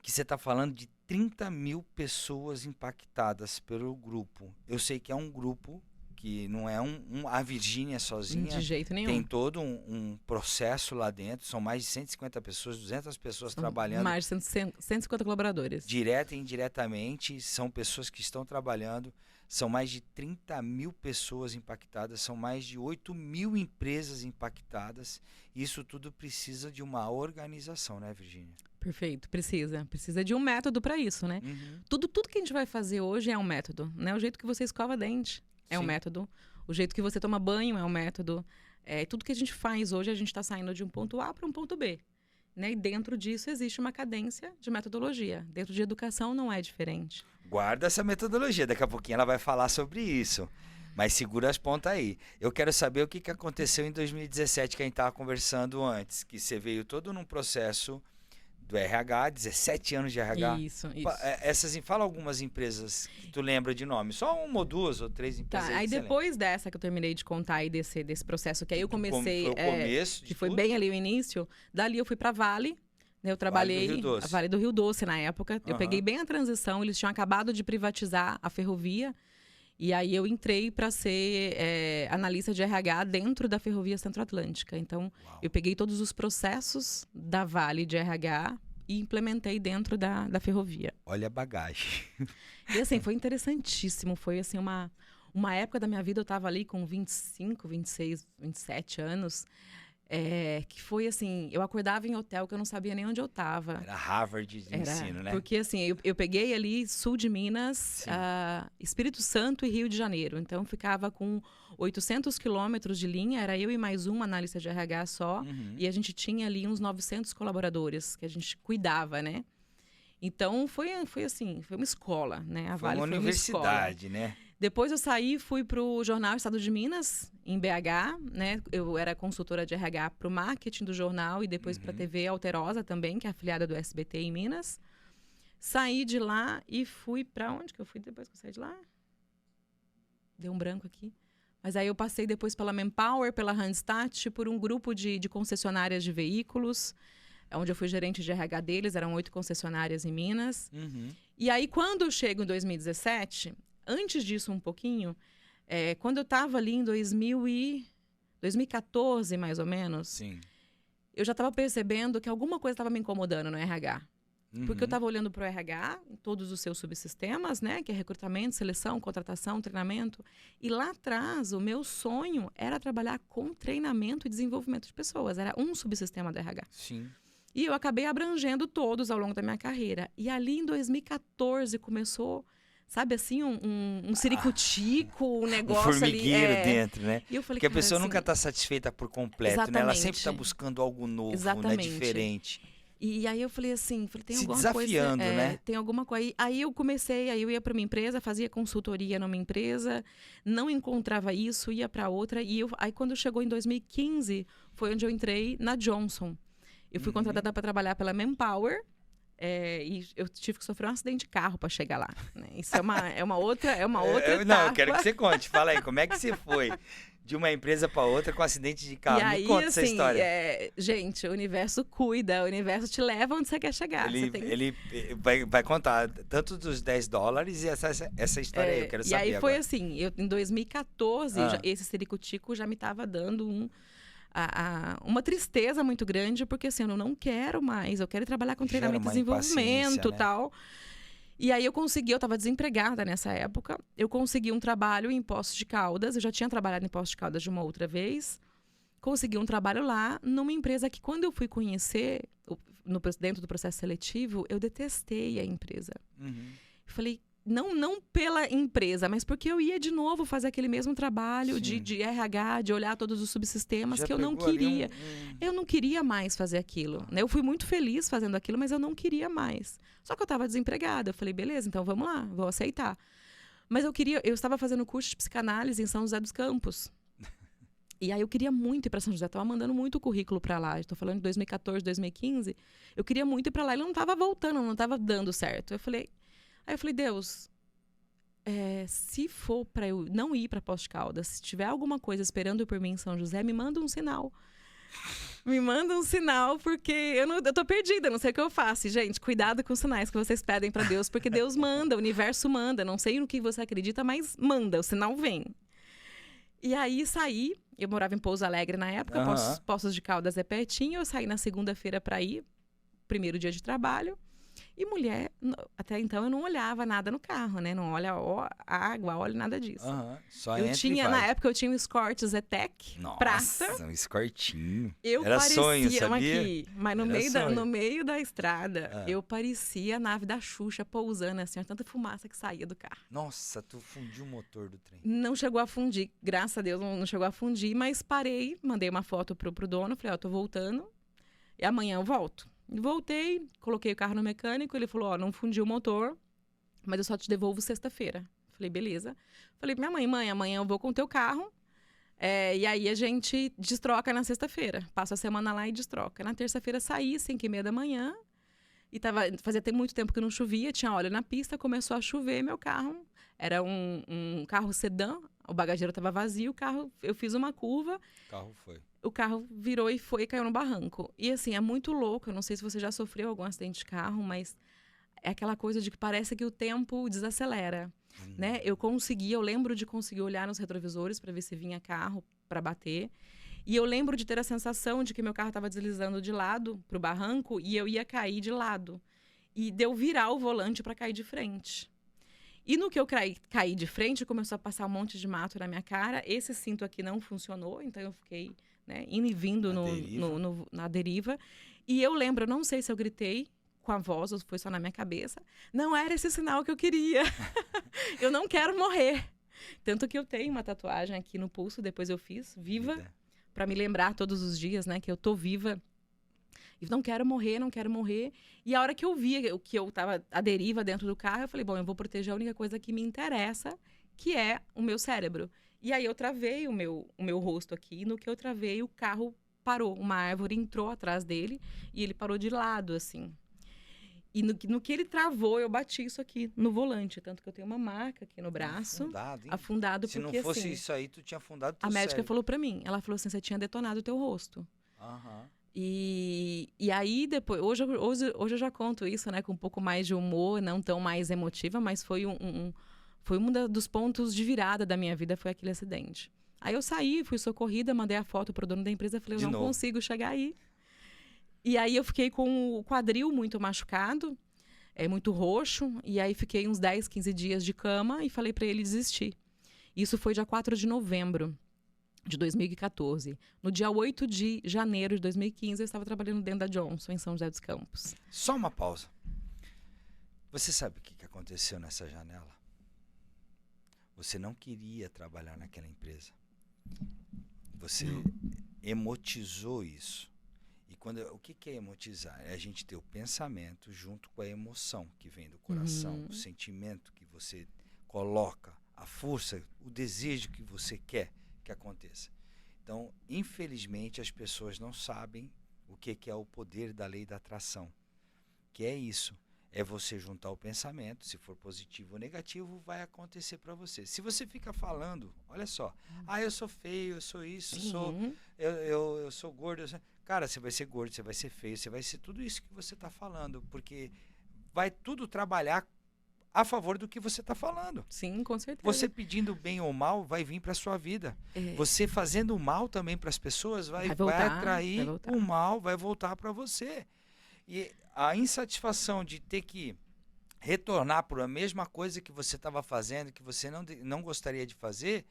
A: que você está falando de 30 mil pessoas impactadas pelo grupo. Eu sei que é um grupo que não é a Virgínia sozinha.
B: De jeito nenhum.
A: Tem todo um processo lá dentro. São mais de 150 pessoas, 200 pessoas trabalhando.
B: Mais de 150 colaboradores.
A: Direta e indiretamente, são pessoas que estão trabalhando. São mais de 30 mil pessoas impactadas, são mais de 8 mil empresas impactadas. Isso tudo precisa de uma organização, né, Virgínia?
B: Perfeito, precisa de um método para isso, né?
A: Uhum.
B: Tudo que a gente vai fazer hoje é um método, né? O jeito que você escova dente é um
A: Sim.
B: método, o jeito que você toma banho é um método. Tudo que a gente faz hoje, a gente está saindo de um ponto A para um ponto B, né? E dentro disso existe uma cadência de metodologia. Dentro de educação não é diferente.
A: Guarda essa metodologia, daqui a pouquinho ela vai falar sobre isso. Mas segura as pontas aí. Eu quero saber o que aconteceu em 2017, que a gente estava conversando antes, que você veio todo num processo do RH, 17 anos de RH.
B: Isso.
A: Fala algumas empresas que tu lembra de nome. Só uma ou duas ou três empresas.
B: Tá, aí depois dessa que eu terminei de contar aí desse processo, que aí eu comecei,
A: Foi o começo
B: que foi bem ali o início, dali eu fui para Vale, né, eu trabalhei Vale do Rio Doce na época, eu peguei bem a transição, eles tinham acabado de privatizar a ferrovia, e aí eu entrei para ser analista de RH dentro da Ferrovia Centro-Atlântica. Então, eu peguei todos os processos da Vale de RH e implementei dentro da ferrovia.
A: Olha a bagagem.
B: E assim, foi interessantíssimo. Foi assim, uma época da minha vida, eu estava ali com 25, 26, 27 anos. Que foi assim, eu acordava em hotel que eu não sabia nem onde eu estava.
A: Era Harvard de ensino, né?
B: Porque assim, eu peguei ali sul de Minas, Espírito Santo e Rio de Janeiro. Então, ficava com 800 quilômetros de linha, era eu e mais um analista de RH só. E a gente tinha ali uns 900 colaboradores que a gente cuidava, né? Então, foi assim, foi uma escola, né? A Vale foi uma
A: universidade, né?
B: Depois eu saí e fui para o Jornal Estado de Minas, em BH, né? Eu era consultora de RH para o marketing do jornal e depois para a TV Alterosa também, que é afiliada do SBT em Minas. Saí de lá e fui para onde que eu fui depois que eu saí de lá? Deu um branco aqui. Mas aí eu passei depois pela Manpower, pela Randstad, por um grupo de concessionárias de veículos, onde eu fui gerente de RH deles, eram 8 concessionárias em Minas. E aí, quando eu chego em 2017... Antes disso, um pouquinho, quando eu estava ali em 2014, mais ou menos,
A: Sim.
B: Eu já estava percebendo que alguma coisa estava me incomodando no RH. Porque eu estava olhando para o RH, em todos os seus subsistemas, né? Que é recrutamento, seleção, contratação, treinamento. E lá atrás, o meu sonho era trabalhar com treinamento e desenvolvimento de pessoas. Era um subsistema do RH.
A: Sim.
B: E eu acabei abrangendo todos ao longo da minha carreira. E ali, em 2014, começou... Sabe assim, um ciricutico, um negócio
A: ali. Um formigueiro dentro, né?
B: E eu falei,
A: porque a pessoa
B: assim,
A: nunca está satisfeita por completo, né? Ela sempre está buscando algo novo, né? Diferente.
B: E aí eu falei assim, tem
A: se
B: alguma
A: desafiando,
B: coisa,
A: né?
B: Tem alguma coisa. Aí eu comecei, aí eu ia para uma empresa, fazia consultoria numa empresa, não encontrava isso, ia para outra. Aí quando chegou em 2015, foi onde eu entrei na Johnson. Eu fui contratada para trabalhar pela Manpower. E eu tive que sofrer um acidente de carro para chegar lá, né? Isso é uma outra etapa.
A: Não, eu quero que você conte. Fala aí, como é que você foi de uma empresa para outra com acidente de carro? Me conta essa história.
B: Gente, o universo cuida, o universo te leva onde você quer chegar.
A: Ele vai contar tanto dos $10 e essa história aí, eu quero saber.
B: E aí
A: agora.
B: foi assim, em 2014, esse ciricutico já me estava dando uma tristeza muito grande, porque assim, eu não quero mais, eu quero trabalhar com treinamento e desenvolvimento, tal. E aí eu estava desempregada nessa época, eu consegui um trabalho em Poços de Caldas, eu já tinha trabalhado em Poços de Caldas de uma outra vez, consegui um trabalho lá, numa empresa que quando eu fui conhecer, dentro do processo seletivo, eu detestei a empresa. Eu falei, não pela empresa, mas porque eu ia de novo fazer aquele mesmo trabalho de RH, de olhar todos os subsistemas, que eu não queria. Eu não queria mais fazer aquilo. Né? Eu fui muito feliz fazendo aquilo, mas eu não queria mais. Só que eu estava desempregada. Eu falei, beleza, então vamos lá, vou aceitar. Mas eu estava fazendo curso de psicanálise em São José dos Campos. E aí eu queria muito ir para São José, estava mandando muito o currículo para lá. Estou falando de 2014, 2015. Eu queria muito ir para lá e não estava voltando, não estava dando certo. Aí eu falei, Deus, se for para eu não ir para Poços de Caldas, se tiver alguma coisa esperando por mim em São José, me manda um sinal. Me manda um sinal, porque eu tô perdida, não sei o que eu faço. E, gente, cuidado com os sinais que vocês pedem para Deus, porque Deus manda, o universo manda. Não sei no que você acredita, mas manda, o sinal vem. E aí saí, eu morava em Pouso Alegre na época,
A: Aham.
B: Poços de Caldas é pertinho, eu saí na segunda-feira para ir, primeiro dia de trabalho. E mulher, até então eu não olhava nada no carro, né? Não olha água, óleo, nada disso.
A: Aham. Só
B: Eu
A: entra e
B: tinha, na
A: vai.
B: época eu tinha um Escort Zetec prata.
A: Nossa, um escortinho.
B: Eu
A: Era sonho,
B: parecia,
A: sabia?
B: aqui, mas no
A: Era
B: meio,
A: sonho.
B: no meio da estrada,
A: Ah.
B: eu parecia a nave da Xuxa pousando, assim, ó, tanta fumaça que saía do carro.
A: Nossa, tu fundiu o motor do trem.
B: Não chegou a fundir, graças a Deus não chegou a fundir, mas parei, mandei uma foto pro dono, falei, ó, tô voltando e amanhã eu volto. Voltei, coloquei o carro no mecânico, ele falou, ó, não fundiu o motor, mas eu só te devolvo sexta-feira. Falei, beleza. Falei, mãe, amanhã eu vou com o teu carro, e aí a gente destroca na sexta-feira. Passa a semana lá e destroca. Na terça-feira saí, 5h30 da manhã, e fazia muito tempo que não chovia, tinha óleo na pista, começou a chover, meu carro era um carro sedã, o bagageiro estava vazio, eu fiz uma curva,
A: O carro foi.
B: o carro virou e caiu no barranco. E assim, é muito louco, eu não sei se você já sofreu algum acidente de carro, mas é aquela coisa de que parece que o tempo desacelera, né? Eu lembro de conseguir olhar nos retrovisores para ver se vinha carro para bater. E eu lembro de ter a sensação de que meu carro estava deslizando de lado pro barranco e eu ia cair de lado. E de eu virar o volante para cair de frente. E no que eu caí de frente, começou a passar um monte de mato na minha cara. Esse cinto aqui não funcionou, então eu fiquei, né, indo e vindo na deriva. E eu lembro, eu não sei se eu gritei com a voz ou foi só na minha cabeça. Não era esse sinal que eu queria. Eu não quero morrer. Tanto que eu tenho uma tatuagem aqui no pulso, depois eu fiz, viva, para me lembrar todos os dias, né, que eu tô viva. E não quero morrer, não quero morrer. E a hora que eu vi que eu tava à deriva dentro do carro, eu falei, bom, eu vou proteger a única coisa que me interessa, que é o meu cérebro. E aí eu travei o meu rosto aqui, e no que eu travei, o carro parou. Uma árvore entrou atrás dele e ele parou de lado, assim. E no que ele travou, eu bati isso aqui no volante. Tanto que eu tenho uma marca aqui no braço.
A: Afundado, hein?
B: Afundado,
A: Se
B: porque
A: não fosse
B: assim,
A: isso aí, tu tinha afundado teu
B: a médica
A: cérebro.
B: falou pra mim. Ela falou assim, você tinha detonado o teu rosto.
A: Aham.
B: E aí, depois, hoje eu já conto isso, né, com um pouco mais de humor, não tão mais emotiva, mas foi dos pontos de virada da minha vida, foi aquele acidente. Aí eu saí, fui socorrida, mandei a foto pro dono da empresa, falei, eu não consigo chegar aí. E aí eu fiquei com o quadril muito machucado, muito roxo, e aí fiquei uns 10, 15 dias de cama e falei para ele desistir. Isso foi dia 4 de novembro. De 2014. No dia 8 de janeiro de 2015, eu estava trabalhando dentro da Johnson, em São José dos Campos.
A: Só uma pausa. Você sabe o que aconteceu nessa janela? Você não queria trabalhar naquela empresa. Você emotizou isso. E o que é emotizar? É a gente ter o pensamento junto com a emoção que vem do coração, o sentimento que você coloca, a força, o desejo que você quer que aconteça. Então, infelizmente, as pessoas não sabem o que é o poder da lei da atração. Que é isso. É você juntar o pensamento, se for positivo ou negativo, vai acontecer para você. Se você fica falando, olha só, eu sou feio, eu sou isso, eu sou gordo. Cara, você vai ser gordo, você vai ser feio, você vai ser tudo isso que você está falando, porque vai tudo trabalhar a favor do que você está falando.
B: Sim, com certeza.
A: Você pedindo bem ou mal vai vir para sua vida. Você fazendo mal também para as pessoas vai atrair o mal, vai voltar para você. E a insatisfação de ter que retornar para a mesma coisa que você estava fazendo, que você não gostaria de fazer,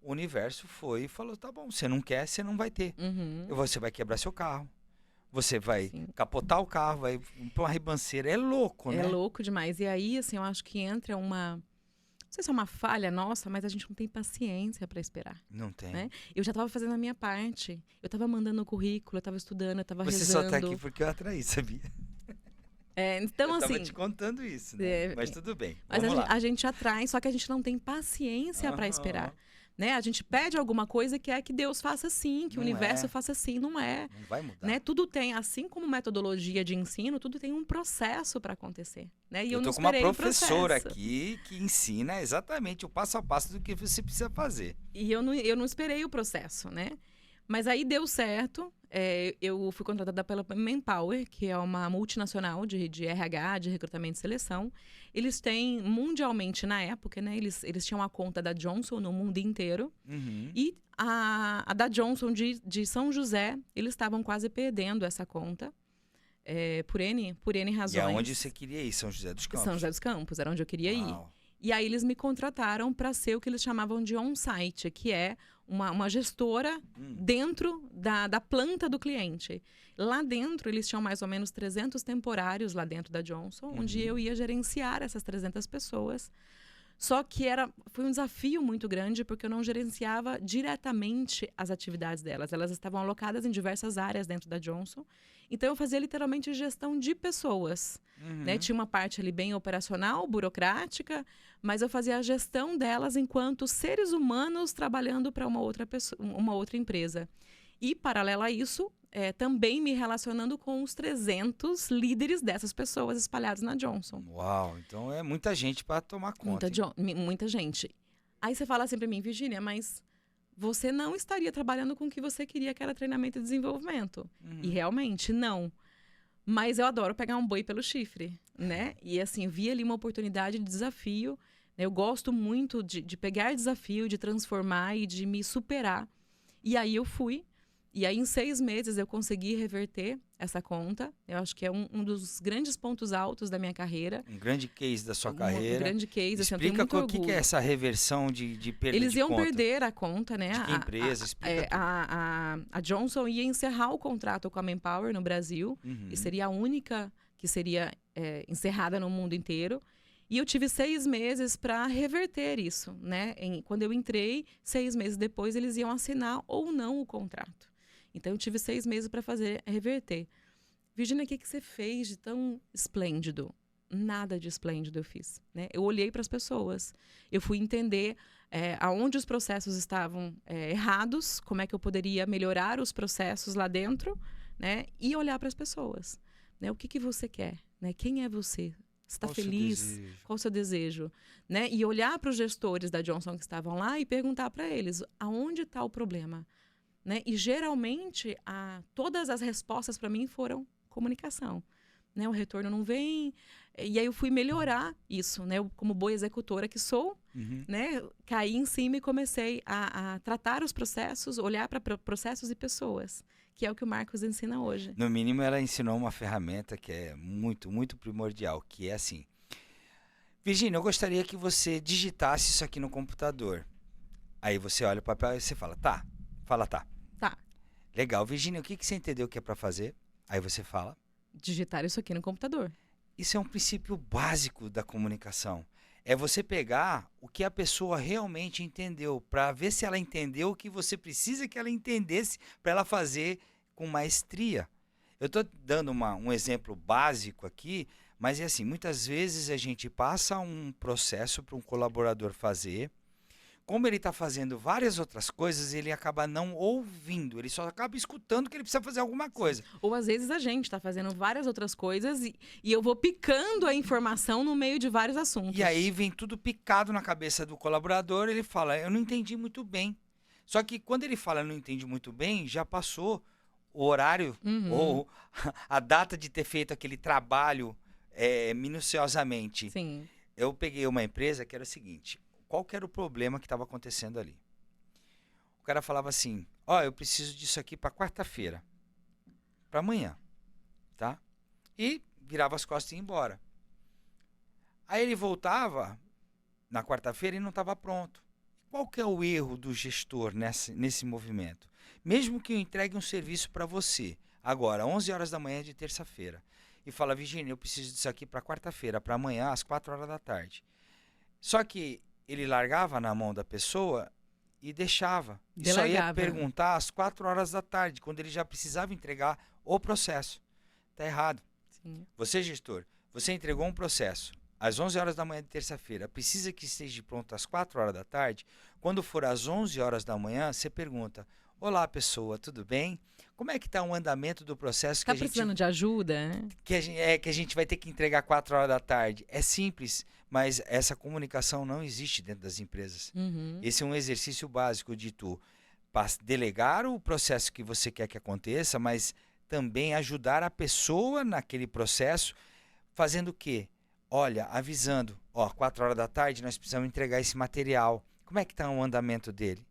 A: o universo foi e falou, tá bom, você não quer, você não vai ter. Você vai quebrar seu carro. Você vai capotar o carro, vai pôr uma ribanceira. É louco, né?
B: É louco demais. E aí, assim, eu acho que entra uma... Não sei se é uma falha nossa, mas a gente não tem paciência para esperar.
A: Não tem.
B: Né? Eu já estava fazendo a minha parte. Eu estava mandando o currículo, eu estava estudando, eu estava rezando.
A: Você só tá aqui porque eu atraí, sabia?
B: Então,
A: eu
B: assim...
A: tava te contando isso, né? Mas tudo bem.
B: Mas a gente atrai, só que a gente não tem paciência para esperar. Né? A gente pede alguma coisa que é que Deus faça assim, que o universo faça assim, não é.
A: Não vai mudar.
B: Né? Tudo tem, assim como metodologia de ensino, tudo tem um processo para acontecer. Né? E eu não
A: tô com uma
B: esperei
A: professora aqui que ensina exatamente o passo a passo do que você precisa fazer.
B: E eu não esperei o processo, né? Mas aí deu certo. Eu fui contratada pela Manpower, que é uma multinacional de RH, de recrutamento e seleção. Eles têm, mundialmente na época, né? Eles tinham a conta da Johnson no mundo inteiro.
A: Uhum.
B: E a da Johnson de São José, eles estavam quase perdendo essa conta. Por N razões.
A: E aonde você queria ir? São José dos Campos?
B: São José dos Campos, era onde eu queria ir.
A: Uau.
B: E aí eles me contrataram para ser o que eles chamavam de on-site, que é uma gestora dentro da planta do cliente. Lá dentro, eles tinham mais ou menos 300 temporários lá dentro da Johnson, onde eu ia gerenciar essas 300 pessoas. Só que foi um desafio muito grande, porque eu não gerenciava diretamente as atividades delas. Elas estavam alocadas em diversas áreas dentro da Johnson. Então, eu fazia literalmente gestão de pessoas. Né? Tinha uma parte ali bem operacional, burocrática, mas eu fazia a gestão delas enquanto seres humanos trabalhando para uma outra empresa. E, paralelo a isso, também me relacionando com os 300 líderes dessas pessoas espalhados na Johnson.
A: Uau, então é muita gente para tomar conta.
B: Muita gente. Aí você fala assim para mim, Virgínia, mas você não estaria trabalhando com o que você queria, que era treinamento e desenvolvimento. E realmente, não. Mas eu adoro pegar um boi pelo chifre, né? E assim, vi ali uma oportunidade de desafio. Né? Eu gosto muito de pegar desafio, de transformar e de me superar. E aí eu fui. E aí, em 6 meses, eu consegui reverter essa conta. Eu acho que é um dos grandes pontos altos da minha carreira.
A: Um grande case da sua carreira.
B: Um grande case.
A: Explica o que é essa reversão de perda
B: Eles
A: de
B: iam
A: conta.
B: perder a conta, né?
A: De que empresa? Explica
B: a Johnson ia encerrar o contrato com a Manpower no Brasil. E seria a única que seria encerrada no mundo inteiro. E eu tive 6 meses para reverter isso, né? Quando eu entrei, 6 meses depois, eles iam assinar ou não o contrato. Então, eu tive 6 meses para reverter. Virgínia, o que você fez de tão esplêndido? Nada de esplêndido eu fiz. Né? Eu olhei para as pessoas. Eu fui entender aonde os processos estavam errados, como é que eu poderia melhorar os processos lá dentro, né? E olhar para as pessoas. Né? O que você quer? Né? Quem é você? Você está feliz? Qual o seu desejo? Né? E olhar para os gestores da Johnson que estavam lá e perguntar para eles, aonde está o problema? Né? E, geralmente, todas as respostas para mim foram comunicação. Né? O retorno não vem. E aí eu fui melhorar isso. Né? Eu, como boa executora que sou, né? Caí em cima e comecei a tratar os processos, olhar para processos e pessoas, que é o que o Marcos ensina hoje.
A: No mínimo, ela ensinou uma ferramenta que é muito, muito primordial, que é assim. Virgínia, eu gostaria que você digitasse isso aqui no computador. Aí você olha o papel e você fala, tá.
B: Tá.
A: Legal. Virgínia, o que você entendeu que é para fazer? Aí você fala.
B: Digitar isso aqui no computador.
A: Isso é um princípio básico da comunicação. É você pegar o que a pessoa realmente entendeu, para ver se ela entendeu o que você precisa que ela entendesse para ela fazer com maestria. Eu estou dando um exemplo básico aqui, mas é assim, muitas vezes a gente passa um processo para um colaborador fazer. Como ele está fazendo várias outras coisas, ele acaba não ouvindo, ele só acaba escutando que ele precisa fazer alguma coisa.
B: Ou às vezes a gente está fazendo várias outras coisas e eu vou picando a informação no meio de vários assuntos.
A: E aí vem tudo picado na cabeça do colaborador, ele fala, eu não entendi muito bem. Só que quando ele fala, eu não entendi muito bem, já passou o horário ou a data de ter feito aquele trabalho minuciosamente.
B: Sim.
A: Eu peguei uma empresa que era o seguinte... Qual que era o problema que estava acontecendo ali? O cara falava assim, eu preciso disso aqui para quarta-feira, para amanhã, tá? E virava as costas e ia embora. Aí ele voltava na quarta-feira e não estava pronto. Qual que é o erro do gestor nesse movimento? Mesmo que eu entregue um serviço para você, agora, 11 horas da manhã de terça-feira, e fala, Virgínia, eu preciso disso aqui para quarta-feira, para amanhã, às 4 horas da tarde. Só que ele largava na mão da pessoa e deixava. E só ia perguntar às 4 horas da tarde, quando ele já precisava entregar o processo. Está errado.
B: Sim.
A: Você, gestor, você entregou um processo às 11 horas da manhã de terça-feira, precisa que esteja pronto às 4 horas da tarde. Quando for às 11 horas da manhã, você pergunta, olá, pessoa, tudo bem? Como é que está o andamento do processo?
B: Está precisando de ajuda? Né?
A: Que a gente vai ter que entregar 4 horas da tarde. É simples, mas essa comunicação não existe dentro das empresas. Esse é um exercício básico de tu delegar o processo que você quer que aconteça, mas também ajudar a pessoa naquele processo, fazendo o quê? Olha, avisando, 4 horas da tarde nós precisamos entregar esse material. Como é que está o andamento dele?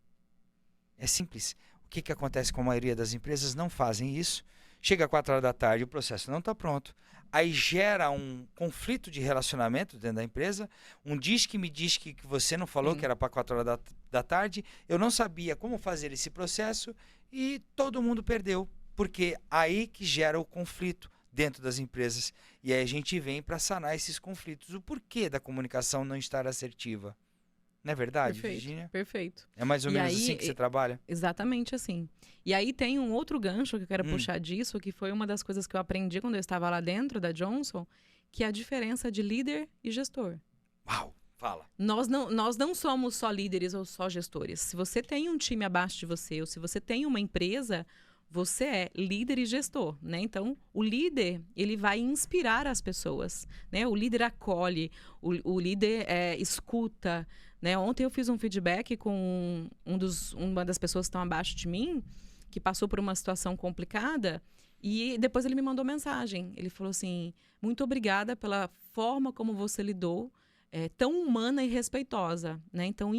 A: É simples. O que acontece com a maioria das empresas? Não fazem isso. Chega às 4 horas da tarde, o processo não está pronto. Aí gera um conflito de relacionamento dentro da empresa. Um diz que me diz que você não falou que era para 4 horas da tarde. Eu não sabia como fazer esse processo e todo mundo perdeu. Porque aí que gera o conflito dentro das empresas. E aí a gente vem para sanar esses conflitos. O porquê da comunicação não estar assertiva? Não é verdade,
B: Perfeito,
A: Virgínia?
B: perfeito.
A: É mais ou
B: E
A: menos
B: aí,
A: assim que você trabalha?
B: exatamente assim. E aí tem um outro gancho que eu quero puxar disso, que foi uma das coisas que eu aprendi quando eu estava lá dentro da Johnson, que é a diferença de líder e gestor.
A: Uau, fala.
B: Nós não somos só líderes ou só gestores. Se você tem um time abaixo de você, ou se você tem uma empresa, você é líder e gestor, né? Então, o líder, ele vai inspirar as pessoas, né? O líder acolhe, o líder escuta, né? Ontem eu fiz um feedback com uma das pessoas que estão abaixo de mim, que passou por uma situação complicada, e depois ele me mandou mensagem. Ele falou assim, muito obrigada pela forma como você lidou, tão humana e respeitosa, né? Então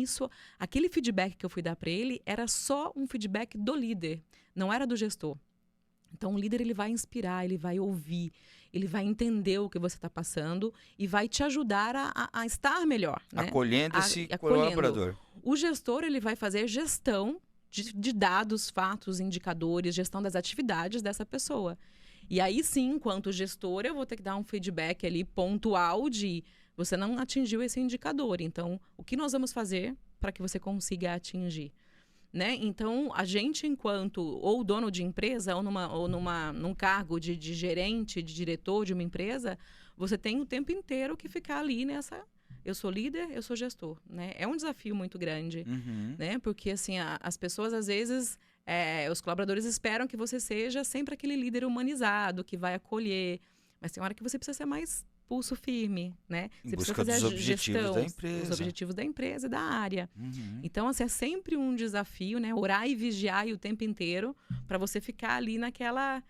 B: aquele feedback que eu fui dar para ele era só um feedback do líder, não era do gestor. Então o líder ele vai inspirar, ele vai ouvir, ele vai entender o que você está passando e vai te ajudar a estar melhor, né?
A: Acolhendo esse colaborador.
B: O gestor ele vai fazer gestão de dados, fatos, indicadores, gestão das atividades dessa pessoa. E aí sim, enquanto gestor, eu vou ter que dar um feedback ali pontual de você não atingiu esse indicador. Então, o que nós vamos fazer para que você consiga atingir? Né? Então, a gente, enquanto ou dono de empresa, ou num cargo de gerente, de diretor de uma empresa, você tem o tempo inteiro que ficar ali nessa... Eu sou líder, eu sou gestor. Né? É um desafio muito grande. Né? Porque, assim, as pessoas, às vezes... os colaboradores esperam que você seja sempre aquele líder humanizado, que vai acolher. Mas tem hora que você precisa ser mais pulso firme, né?
A: Em
B: Você precisa
A: busca
B: fazer
A: dos
B: a
A: objetivos
B: gestão,
A: da empresa.
B: os objetivos da empresa e da área. Então, assim, é sempre um desafio, né? Orar e vigiar o tempo inteiro para você ficar ali naquela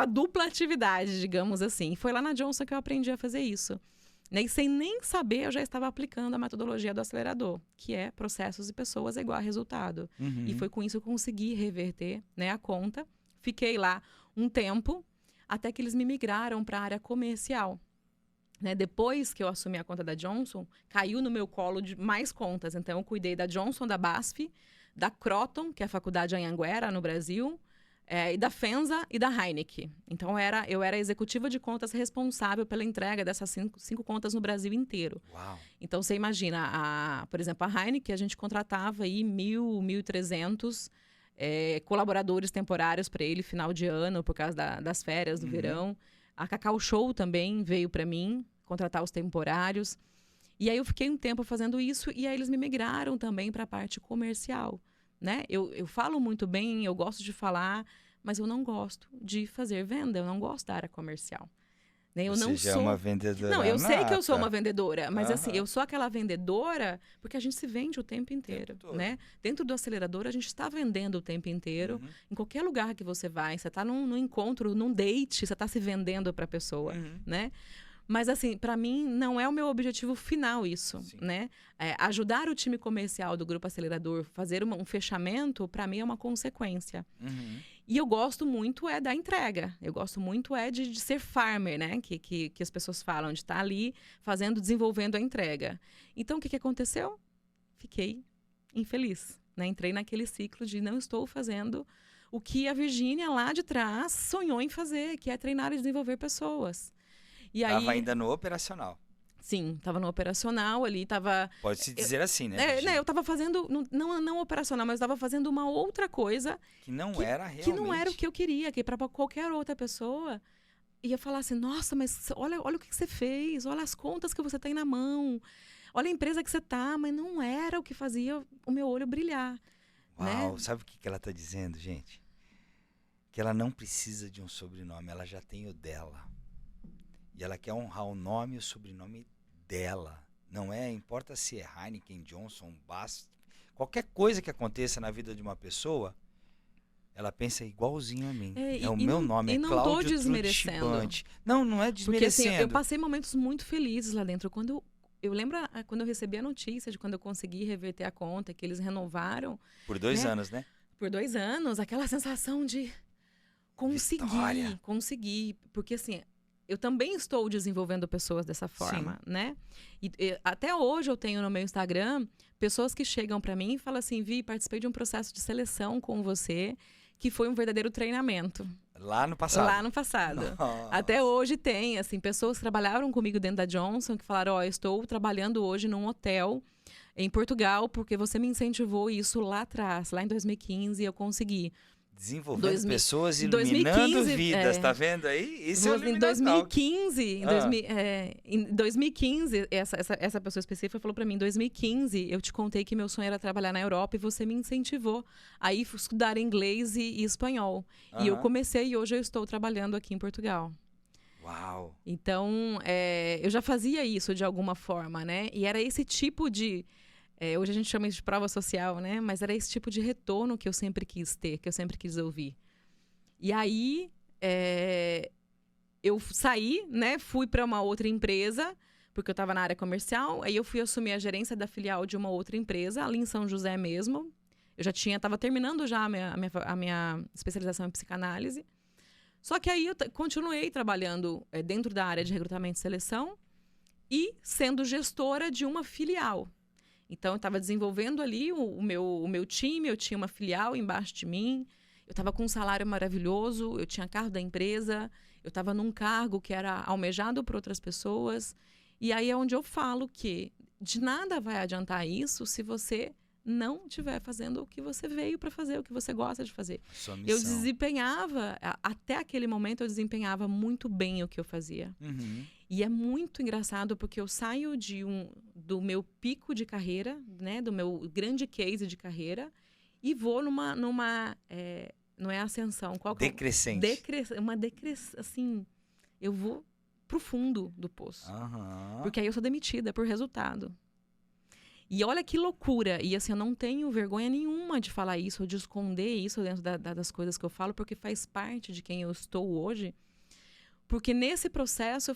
B: dupla atividade, digamos assim. E foi lá na Johnson que eu aprendi a fazer isso. Né? E sem nem saber, eu já estava aplicando a metodologia do acelerador, que é processos e pessoas é igual a resultado. E foi com isso que eu consegui reverter, né, a conta. Fiquei lá um tempo, até que eles me migraram para a área comercial. Né? Depois que eu assumi a conta da Johnson, caiu no meu colo de mais contas. Então, eu cuidei da Johnson, da BASF, da Croton, que é a faculdade Anhanguera, no Brasil, e da Fenza e da Heineken. Então, eu era executiva de contas responsável pela entrega dessas cinco contas no Brasil inteiro.
A: Uau.
B: Então, você imagina, por exemplo, a Heineken, a gente contratava aí 1.300 colaboradores temporários para ele, final de ano, por causa das férias do verão. A Cacau Show também veio para mim, contratar os temporários. E aí eu fiquei um tempo fazendo isso e aí eles me migraram também para a parte comercial. Né? Eu falo muito bem, eu gosto de falar, mas eu não gosto de fazer venda, eu não gosto da área comercial. Né? Eu
A: Você
B: não
A: já
B: sou...
A: é uma vendedora
B: Não, eu sei que eu sou
A: nata.
B: uma vendedora, mas assim, eu sou aquela vendedora porque a gente se vende o tempo inteiro, né? Dentro do acelerador, a gente está vendendo o tempo inteiro. Em qualquer lugar que você vai, você está num encontro, num date, você está se vendendo para a pessoa, né? Mas, assim, para mim, não é o meu objetivo final isso, né? Ajudar o time comercial do Grupo Acelerador, fazer um fechamento, para mim é uma consequência. E eu gosto muito da entrega. Eu gosto muito de ser farmer, né? Que as pessoas falam, de estar ali desenvolvendo a entrega. Então, o que aconteceu? Fiquei infeliz, né? Entrei naquele ciclo de não estou fazendo o que a Virgínia lá de trás sonhou em fazer, que é treinar e desenvolver pessoas. E
A: Tava
B: aí,
A: ainda no operacional.
B: sim, estava no operacional ali, estava...
A: Pode-se dizer assim, né?
B: eu estava fazendo, não operacional, mas estava fazendo uma outra coisa...
A: Que não era realmente.
B: Que não era o que eu queria, que para qualquer outra pessoa ia falar assim, nossa, mas olha o que você fez, olha as contas que você tem na mão, olha a empresa que você tá, mas não era o que fazia o meu olho brilhar.
A: Uau,
B: né?
A: sabe o que ela está dizendo, gente? Que ela não precisa de um sobrenome, ela já tem o dela. E ela quer honrar o nome e o sobrenome dela. Não importa se é Heineken, Johnson, BASF, Qualquer coisa que aconteça na vida de uma pessoa, ela pensa igualzinho a mim. É o meu nome, é
B: não tô
A: Cláudio
B: desmerecendo.
A: Trutibante. Não é
B: Porque assim, eu
A: desmerecendo.
B: passei momentos muito felizes lá dentro. Quando eu lembro quando eu recebi a notícia de quando eu consegui reverter a conta, que eles renovaram.
A: Por 2
B: né?
A: anos, né?
B: Por 2 anos, aquela sensação de
A: Vitória.
B: conseguir. Porque assim, eu também estou desenvolvendo pessoas dessa forma, né? E até hoje eu tenho no meu Instagram pessoas que chegam para mim e falam assim: Vi, participei de um processo de seleção com você, que foi um verdadeiro treinamento.
A: Lá no passado.
B: Lá no passado.
A: Nossa.
B: Até hoje tem, assim, pessoas que trabalharam comigo dentro da Johnson que falaram: Ó, eu estou trabalhando hoje num hotel em Portugal porque você me incentivou isso lá atrás, lá em 2015, eu consegui.
A: Desenvolvendo pessoas,
B: em
A: iluminando
B: 2015,
A: vidas, tá vendo aí? Isso é
B: Em 2015, em 2015, essa pessoa específica falou para mim: em 2015, eu te contei que meu sonho era trabalhar na Europa e você me incentivou a ir estudar inglês e espanhol. E eu comecei e hoje eu estou trabalhando aqui em Portugal.
A: Uau!
B: Então, eu já fazia isso de alguma forma, né? E era esse tipo de... hoje a gente chama isso de prova social, né? Mas era esse tipo de retorno que eu sempre quis ter, que eu sempre quis ouvir. E aí, eu saí, né? Fui para uma outra empresa, porque eu estava na área comercial. Aí eu fui assumir a gerência da filial de uma outra empresa, ali em São José mesmo. Eu já estava terminando já a minha especialização em psicanálise. Só que aí eu continuei trabalhando dentro da área de recrutamento e seleção e sendo gestora de uma filial. Então, eu estava desenvolvendo ali o meu time, eu tinha uma filial embaixo de mim, eu estava com um salário maravilhoso, eu tinha carro da empresa, eu estava num cargo que era almejado por outras pessoas. E aí é onde eu falo que de nada vai adiantar isso se você não estiver fazendo o que você veio para fazer, o que você gosta de fazer.
A: Sua missão.
B: Eu desempenhava, até aquele momento, eu desempenhava muito bem o que eu fazia.
A: Uhum.
B: E é muito engraçado porque eu saio do meu pico de carreira, né, do meu grande case de carreira, e vou numa não é ascensão, qual que
A: Decrescente.
B: uma decrescente, assim, eu vou pro fundo do poço.
A: Uhum.
B: Porque aí eu sou demitida por resultado. E olha que loucura. E assim, eu não tenho vergonha nenhuma de falar isso, ou de esconder isso dentro das coisas que eu falo, porque faz parte de quem eu estou hoje. Porque nesse processo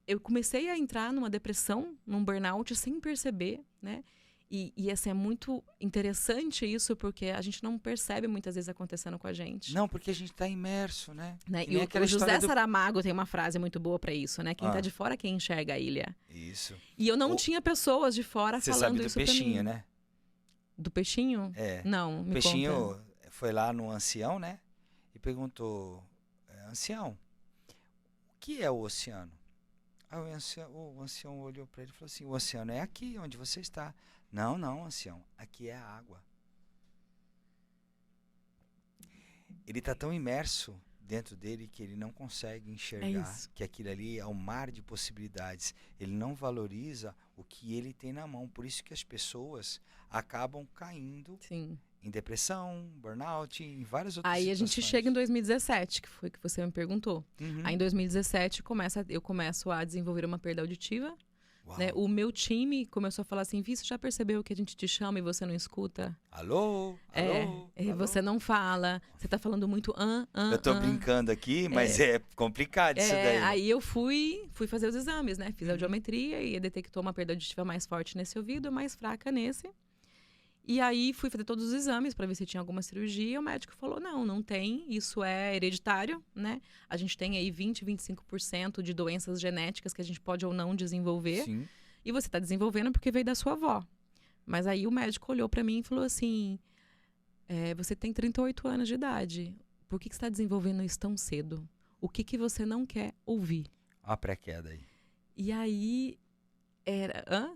B: eu comecei a entrar numa depressão, num burnout, sem perceber, né? E assim, é muito interessante isso, porque a gente não percebe muitas vezes acontecendo com a gente.
A: Não, porque a gente está imerso, né?
B: E o José Saramago tem uma frase muito boa para isso, né? Quem tá de fora, quem enxerga a ilha.
A: Isso.
B: E eu não tinha pessoas de fora falando isso pra mim.
A: Você sabe do peixinho, né?
B: Do peixinho?
A: É.
B: Não, me
A: peixinho
B: conta.
A: Foi lá no ancião, né? E perguntou: ancião, o que é o oceano? Aí o ancião olhou para ele e falou assim: o oceano é aqui onde você está. Não, ancião, aqui é a água. Ele está tão imerso dentro dele que ele não consegue enxergar que aquilo ali é um mar de possibilidades. Ele não valoriza o que ele tem na mão. Por isso que as pessoas acabam caindo em depressão, burnout, em várias outras situações.
B: Aí a gente chega em 2017, que foi que você me perguntou.
A: Uhum.
B: Aí em 2017 eu começo a desenvolver uma perda auditiva. Né? O meu time começou a falar assim: Vi, você já percebeu que a gente te chama e você não escuta?
A: Alô?
B: Você não fala, você tá falando muito
A: Eu tô brincando aqui, mas é complicado isso daí.
B: Aí eu fui fazer os exames, né? Fiz a audiometria e detectou uma perda auditiva mais forte nesse ouvido, mais fraca nesse. E aí fui fazer todos os exames para ver se tinha alguma cirurgia. E o médico falou: não tem, isso é hereditário, né? A gente tem aí 20-25% de doenças genéticas que a gente pode ou não desenvolver.
A: Sim.
B: E você está desenvolvendo porque veio da sua avó. Mas aí o médico olhou para mim e falou assim: você tem 38 anos de idade. Por que você está desenvolvendo isso tão cedo? O que você não quer ouvir?
A: Uma pré-queda aí.
B: E aí...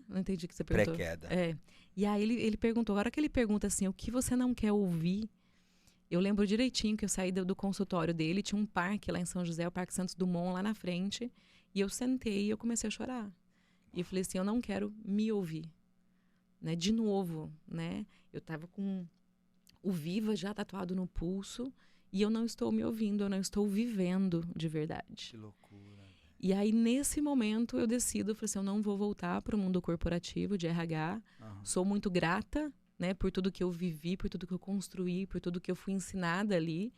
B: Não entendi o que você perguntou.
A: Pré-queda.
B: E aí ele perguntou, a hora que ele pergunta assim, o que você não quer ouvir? Eu lembro direitinho que eu saí do consultório dele, tinha um parque lá em São José, o Parque Santos Dumont, lá na frente, e eu sentei e eu comecei a chorar. E eu falei assim, eu não quero me ouvir. Né? De novo, né? Eu tava com o Viva já tatuado no pulso, e eu não estou me ouvindo, eu não estou vivendo de verdade.
A: Que loucura.
B: E aí, nesse momento, eu decido, eu falei assim, eu não vou voltar para o mundo corporativo de RH. Sou muito grata, né? Por tudo que eu vivi, por tudo que eu construí, por tudo que eu fui ensinada ali.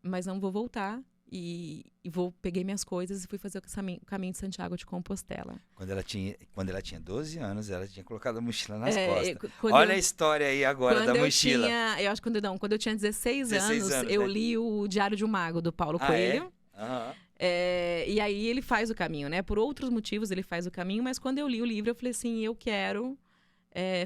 B: Mas não vou voltar. Peguei minhas coisas e fui fazer o caminho de Santiago de Compostela.
A: Quando ela tinha 12 anos, ela tinha colocado a mochila nas
B: É,
A: costas.
B: quando
A: Olha
B: eu-
A: a história aí agora da mochila.
B: Eu acho que quando eu tinha 16
A: 16
B: anos,
A: anos,
B: eu
A: né?
B: li o Diário de um Mago, do Paulo
A: Ah, é?
B: Coelho.
A: Aham.
B: E aí ele faz o caminho, né? Por outros motivos ele faz o caminho, mas quando eu li o livro, eu falei assim, eu quero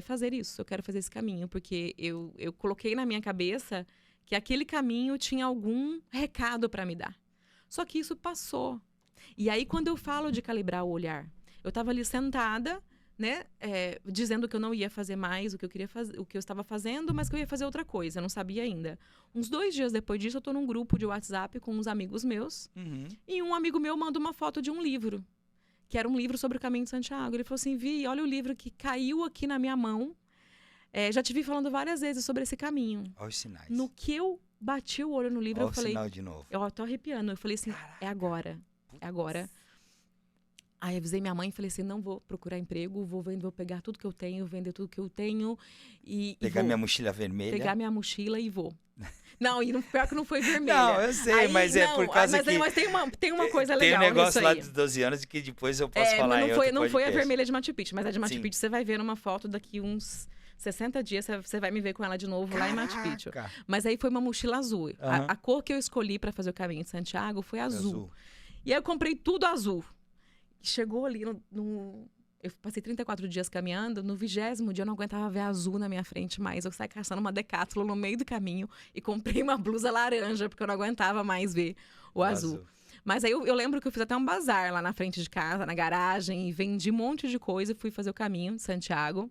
B: fazer isso, eu quero fazer esse caminho, porque eu coloquei na minha cabeça que aquele caminho tinha algum recado para me dar. Só que isso passou. E aí, quando eu falo de calibrar o olhar, eu estava ali sentada, né, dizendo que eu não ia fazer mais o que eu queria fazer, o que eu estava fazendo, mas que eu ia fazer outra coisa, eu não sabia ainda. Uns 2 dias depois disso, eu estou num grupo de WhatsApp com uns amigos meus,
A: Uhum.
B: e um amigo meu manda uma foto de um livro, que era um livro sobre o Caminho de Santiago. Ele falou assim, Vi, olha o livro que caiu aqui na minha mão. Já te vi falando várias vezes sobre esse caminho.
A: Olha os sinais.
B: No que eu bati o olho no livro,
A: Olha
B: eu
A: o
B: falei...
A: sinal de novo.
B: Eu tô arrepiando. Eu falei assim,
A: Caraca.
B: é agora. É agora. Aí eu avisei minha mãe e falei assim, não vou procurar emprego, vou pegar tudo que eu tenho, vender tudo que eu tenho
A: Pegar
B: vou.
A: minha mochila vermelha.
B: Pegar minha mochila e vou. Não, e pior que não foi vermelha.
A: Não, eu sei, mas é por causa que...
B: Mas tem uma coisa
A: Tem
B: legal
A: um negócio
B: nisso
A: lá
B: aí.
A: dos 12 anos que depois eu posso falar
B: mas
A: em outro
B: não foi a
A: podcast.
B: vermelha de Machu Picchu, mas a de Machu
A: Sim.
B: Picchu você vai ver numa foto daqui uns 60 dias, você vai me ver com ela de novo lá em Machu Picchu.
A: Caraca.
B: Mas aí foi uma mochila azul.
A: Aham.
B: A cor que eu escolhi para fazer o caminho de Santiago foi azul. E aí eu comprei tudo azul. Chegou ali eu passei 34 dias caminhando, no 20º dia eu não aguentava ver azul na minha frente mais. Eu saí caçando uma Decathlon no meio do caminho e comprei uma blusa laranja, porque eu não aguentava mais ver o azul. Mas aí eu lembro que eu fiz até um bazar lá na frente de casa, na garagem, e vendi um monte de coisa e fui fazer o caminho de Santiago.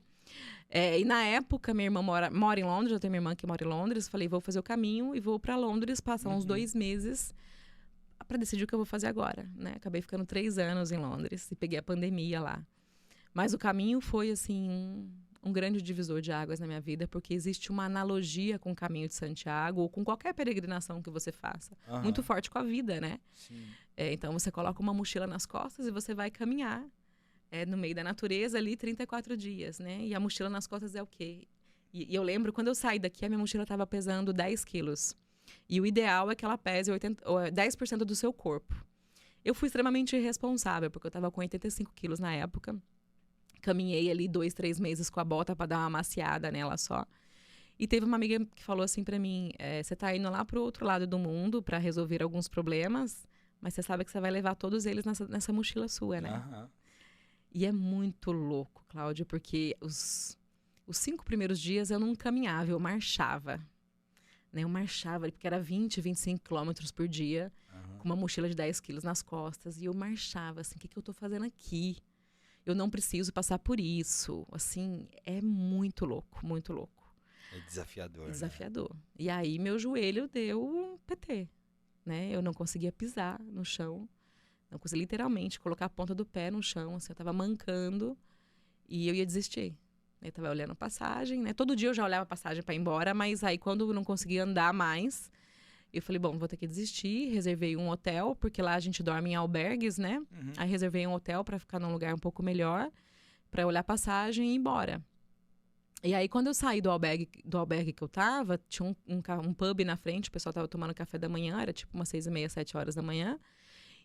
B: E na época, minha irmã mora em Londres, eu tenho minha irmã que mora em Londres. Falei, vou fazer o caminho e vou para Londres, passar uns 2 meses para decidir o que eu vou fazer agora, né? Acabei ficando 3 anos em Londres e peguei a pandemia lá. Mas o caminho foi, assim, um grande divisor de águas na minha vida, porque existe uma analogia com o caminho de Santiago ou com qualquer peregrinação que você faça, muito forte com a vida, né?
A: Sim.
B: Então, você coloca uma mochila nas costas e você vai caminhar no meio da natureza ali 34 dias, né? E a mochila nas costas é o quê? E eu lembro, quando eu saí daqui, a minha mochila estava pesando 10 quilos. E o ideal é que ela pese 10% do seu corpo. Eu fui extremamente irresponsável, porque eu estava com 85 quilos na época. Caminhei ali 2, 3 meses com a bota para dar uma amaciada nela só. E teve uma amiga que falou assim para mim, você tá indo lá pro outro lado do mundo para resolver alguns problemas, mas você sabe que você vai levar todos eles nessa mochila sua, né?
A: Uhum.
B: E é muito louco, Cláudia, porque os 5 primeiros dias eu não caminhava, eu marchava. Né? Eu marchava, porque era 20, 25 quilômetros por dia, com uma mochila de 10 quilos nas costas. E eu marchava, assim, o que eu tô fazendo aqui? Eu não preciso passar por isso. Assim, é muito louco, muito louco.
A: É desafiador.
B: Desafiador. Né? E aí, meu joelho deu um PT, né? Eu não conseguia pisar no chão. Não conseguia, literalmente, colocar a ponta do pé no chão. Assim, eu tava mancando e eu ia desistir. Eu tava olhando a passagem, né? Todo dia eu já olhava a passagem para ir embora, mas aí, quando eu não conseguia andar mais, eu falei, bom, vou ter que desistir. Reservei um hotel, porque lá a gente dorme em albergues, né?
A: Uhum.
B: Aí reservei um hotel para ficar num lugar um pouco melhor, para olhar a passagem e ir embora. E aí, quando eu saí do albergue que eu tava, tinha um pub na frente, o pessoal tava tomando café da manhã, era tipo umas 6h30, 7 horas da manhã.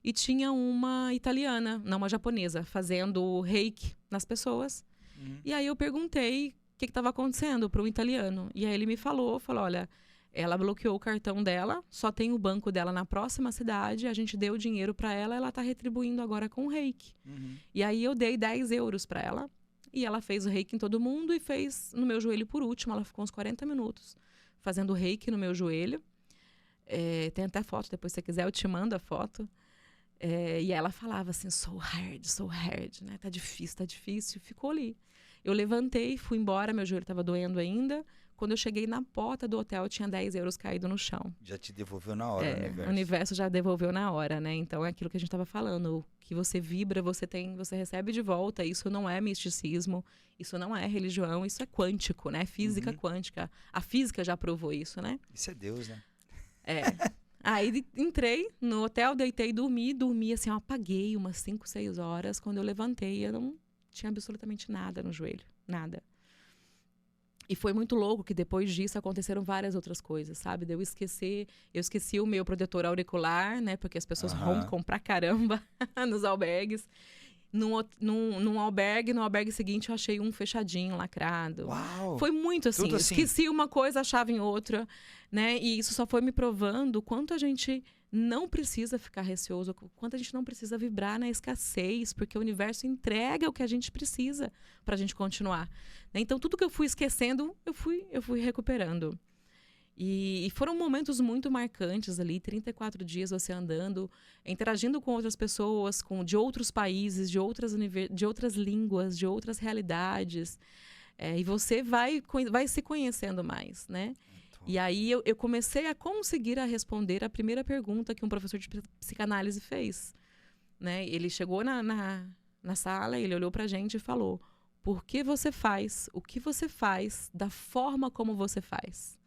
B: E tinha uma italiana, não, uma japonesa, fazendo reiki nas pessoas.
A: Uhum.
B: E aí eu perguntei o que estava acontecendo para um italiano. E aí ele me falou, olha, ela bloqueou o cartão dela, só tem o banco dela na próxima cidade, a gente deu dinheiro para ela, ela tá retribuindo agora com o reiki.
A: Uhum.
B: E aí eu dei 10 euros para ela, e ela fez o reiki em todo mundo e fez no meu joelho por último. Ela ficou uns 40 minutos fazendo reiki no meu joelho. Tem até foto, depois se você quiser eu te mando a foto. E ela falava assim, so hard, né? Tá difícil. Ficou ali. Eu levantei, fui embora, meu joelho estava doendo ainda. Quando eu cheguei na porta do hotel, tinha 10 euros caído no chão.
A: Já te devolveu na hora, o universo.
B: O universo já devolveu na hora, né? Então é aquilo que a gente estava falando. O que você vibra, você recebe de volta. Isso não é misticismo, isso não é religião, isso é quântico, né? Física quântica. A física já provou isso, né?
A: Isso é Deus, né?
B: Aí entrei no hotel, deitei, dormi assim, eu apaguei umas 5, 6 horas. Quando eu levantei, eu não tinha absolutamente nada no joelho, nada. E foi muito louco que depois disso aconteceram várias outras coisas, sabe? Eu esqueci o meu protetor auricular, né? Porque as pessoas
A: Aham.
B: roncam pra caramba nos albergues. No albergue seguinte eu achei um fechadinho, lacrado.
A: Uau!
B: Foi muito assim,
A: Tudo
B: eu
A: assim.
B: esqueci uma coisa, achava em outra, né? E isso só foi me provando o quanto a gente não precisa ficar receoso, o quanto a gente não precisa vibrar na escassez, porque o universo entrega o que a gente precisa pra gente continuar, né? Então tudo que eu fui esquecendo, eu fui recuperando. E foram momentos muito marcantes ali, 34 dias você andando, interagindo com outras pessoas, de outros países, de outras línguas, de outras realidades. E você vai se conhecendo mais, né? E aí eu comecei a conseguir a responder a primeira pergunta que um professor de psicanálise fez, né? Ele chegou na sala, ele olhou pra gente e falou: por que você faz o que você faz da forma como você faz?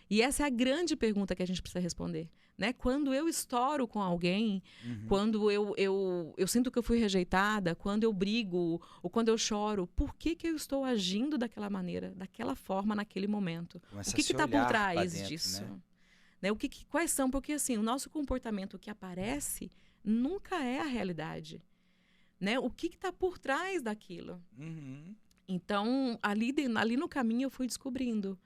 B: E essa é a grande pergunta que a gente precisa responder, né? Quando eu estouro com alguém,
A: Uhum.
B: quando eu sinto que eu fui rejeitada, quando eu brigo ou quando eu choro, por que que eu estou agindo daquela maneira, daquela forma, naquele momento? O
A: Começa a
B: que
A: se
B: está por
A: olhar pra
B: trás
A: dentro,
B: disso?
A: né?
B: Né? Quais são? Porque assim, o nosso comportamento que aparece nunca é a realidade, né? O que está por trás daquilo?
A: Uhum.
B: Então, ali no caminho eu fui descobrindo,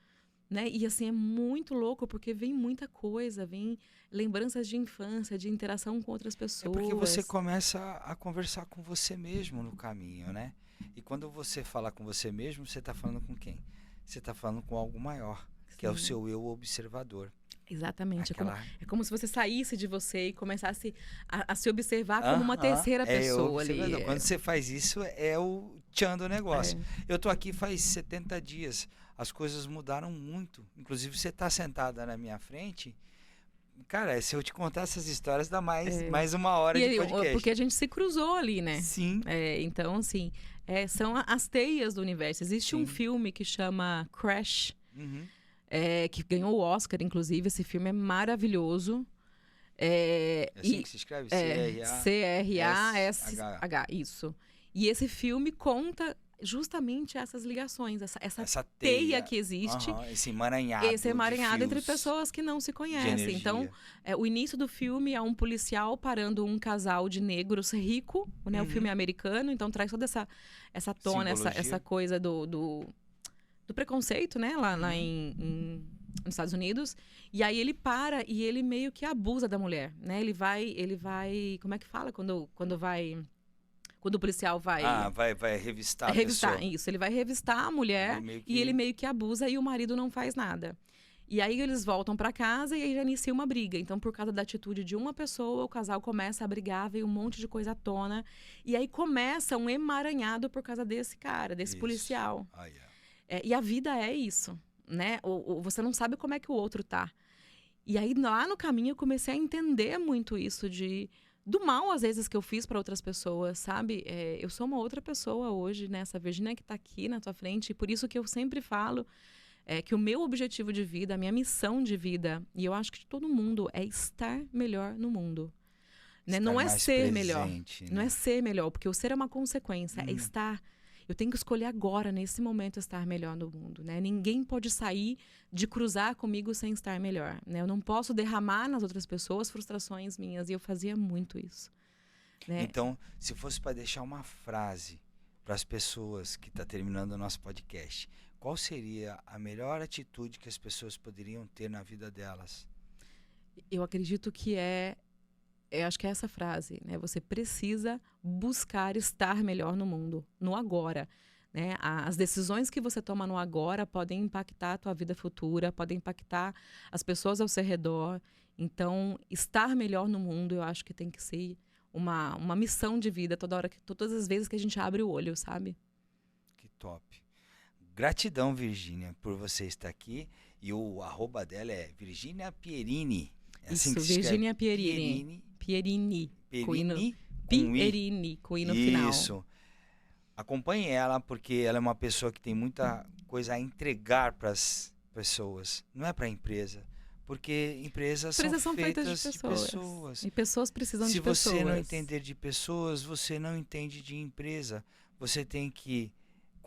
B: né? E assim, é muito louco porque vem muita coisa, vem lembranças de infância, de interação com outras
A: É porque você
B: pessoas.
A: começa a conversar com você mesmo no caminho, né? E quando você fala com você mesmo, você está falando com quem? Você está falando com algo maior, que é o
B: Sim,
A: seu eu observador.
B: exatamente.
A: Aquela.
B: É como se você saísse de você e começasse a se observar como uma
A: Aham,
B: terceira
A: é eu
B: pessoa ali.
A: observador. Quando você faz isso, é o tchan do negócio.
B: É,
A: Eu tô aqui faz 70 dias, as coisas mudaram muito. Inclusive, você tá sentada na minha frente. Cara, se eu te contar essas histórias, dá
B: é.
A: mais uma hora
B: E
A: de
B: aí, porque
A: podcast.
B: a gente se cruzou ali, né?
A: Sim,
B: Então, assim, são as teias do universo. Existe um
A: sim.
B: filme que chama Crash,
A: Uhum.
B: que ganhou o Oscar, inclusive. Esse filme é maravilhoso.
A: É assim
B: E
A: que se escreve? C-R-A-S-H.
B: Crash, isso. E esse filme conta justamente essas ligações, essa
A: Essa
B: teia
A: teia.
B: que existe,
A: Aham, esse
B: esse
A: emaranhado de
B: emaranhado entre
A: fios
B: pessoas que não se
A: de
B: conhecem. Então,
A: energia.
B: o início do filme é um policial parando um casal de negros rico, né? O filme é
A: Uhum.
B: americano, então traz toda essa tona, essa
A: Simbologia.
B: coisa do preconceito, né? Lá
A: Uhum.
B: nos Estados Unidos. E aí ele para e ele meio que abusa da mulher, né? Ele vai, como é que fala quando o policial
A: Ah,
B: vai
A: vai revistar a
B: revistar
A: pessoa.
B: isso, ele vai revistar a
A: Ele
B: mulher
A: meio
B: e ele
A: que.
B: meio que abusa e o marido não faz nada. E aí eles voltam para casa e aí já inicia uma briga. Então, por causa da atitude de uma pessoa, o casal começa a brigar, vem um monte de coisa à tona. E aí começa um emaranhado por causa desse cara, desse
A: Isso.
B: policial.
A: Aí, ó.
B: E a vida é isso, né? Você não sabe como é que o outro tá. E aí, lá no caminho, eu comecei a entender muito isso do mal, às vezes, que eu fiz para outras pessoas, sabe? Eu sou uma outra pessoa hoje, né? Essa Virgínia que tá aqui na tua frente. E por isso que eu sempre falo que o meu objetivo de vida, a minha missão de vida, e eu acho que de todo mundo, é estar melhor no mundo. Né?
A: Estar
B: Não é
A: mais
B: ser melhor.
A: presente,
B: Não é
A: né?
B: ser melhor, porque o ser é uma consequência, é estar. Eu tenho que escolher agora, nesse momento, estar melhor no mundo, né? Ninguém pode sair de cruzar comigo sem estar melhor, né? Eu não posso derramar nas outras pessoas frustrações minhas, e eu fazia muito isso, né?
A: Então, se fosse para deixar uma frase para as pessoas que está terminando o nosso podcast, qual seria a melhor atitude que as pessoas poderiam ter na vida delas?
B: Eu acredito que eu acho que é essa frase, né? Você precisa buscar estar melhor no mundo, no agora, né? As decisões que você toma no agora podem impactar a tua vida futura, podem impactar as pessoas ao seu redor. Então, estar melhor no mundo, eu acho que tem que ser uma missão de vida todas as vezes que a gente abre o olho, sabe?
A: Que top. Gratidão, Virgínia, por você estar aqui. E o arroba dela é Virgínia Pierini. É assim que
B: Isso,
A: se escreve?
B: Virginia Pierini.
A: Pierini.
B: Pierini.
A: Pierini com I.
B: Pierini, com I no final.
A: Isso. Acompanhe ela, porque ela é uma pessoa que tem muita coisa a entregar para as pessoas. Não é para a empresa. Porque empresas são
B: Empresas são feitas de
A: feitas de
B: pessoas.
A: pessoas.
B: E pessoas precisam
A: Se
B: de
A: você não
B: pessoas.
A: entender de pessoas, você não entende de empresa. Você tem que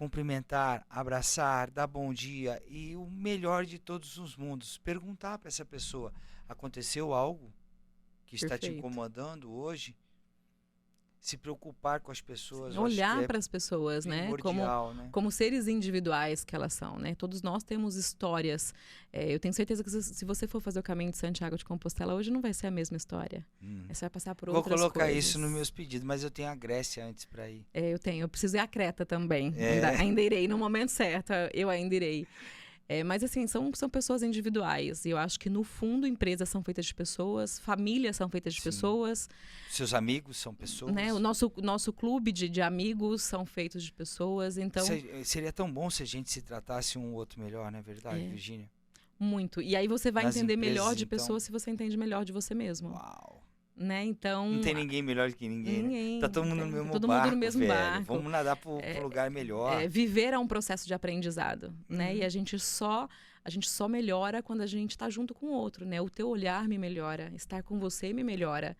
A: cumprimentar, abraçar, dar bom dia e o melhor de todos os mundos, perguntar para essa pessoa: aconteceu algo que está te
B: Perfeito.
A: incomodando hoje? Se preocupar com as pessoas,
B: Sim,
A: eu acho que
B: olhar
A: é
B: para as pessoas, né?
A: primordial, né?
B: Como seres individuais que elas são, né? Todos nós temos histórias. Eu tenho certeza que se você for fazer o caminho de Santiago de Compostela hoje, não vai ser a mesma história. Você vai passar por
A: Vou
B: outras
A: colocar
B: coisas.
A: isso nos meus pedidos, mas eu tenho a Grécia antes para ir.
B: Eu preciso ir à Creta também.
A: É.
B: Ainda irei, no momento certo, eu ainda irei. Mas assim, são pessoas individuais. E eu acho que, no fundo, empresas são feitas de pessoas, famílias são feitas de
A: Sim.
B: pessoas.
A: Seus amigos são pessoas.
B: Né? O nosso clube de amigos são feitos de pessoas. Então,
A: Seria tão bom se a gente se tratasse um outro melhor, não é verdade, Virgínia?
B: muito. E aí você vai
A: Nas
B: entender melhor
A: empresas,
B: de
A: então.
B: pessoas se você entende melhor de você mesmo.
A: Uau!
B: Né? Então,
A: Não tem ninguém melhor que ninguém, né? Tá todo mundo no mesmo
B: todo
A: barco,
B: mundo no mesmo
A: velho.
B: barco.
A: Vamos nadar pro lugar melhor.
B: Viver é um processo de aprendizado, né? E a gente só melhora quando a gente está junto com o outro, né? O teu olhar me melhora, estar com você me melhora,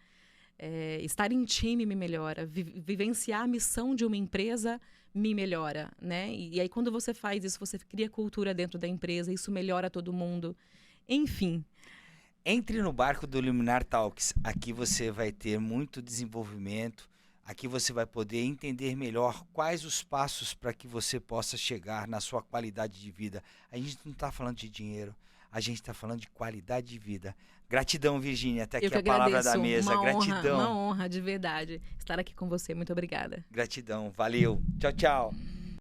B: estar em time me melhora, vivenciar a missão de uma empresa me melhora, né? E aí, quando você faz isso, você cria cultura dentro da empresa, isso melhora todo mundo. Enfim.
A: Entre no barco do Luminar Talks. Aqui você vai ter muito desenvolvimento. Aqui você vai poder entender melhor quais os passos para que você possa chegar na sua qualidade de vida. A gente não está falando de dinheiro, a gente está falando de qualidade de vida. Gratidão, Virgínia. Até aqui a palavra da mesa. Gratidão.
B: Uma honra, de verdade, estar aqui com você. Muito obrigada.
A: Gratidão. Valeu. Tchau, tchau.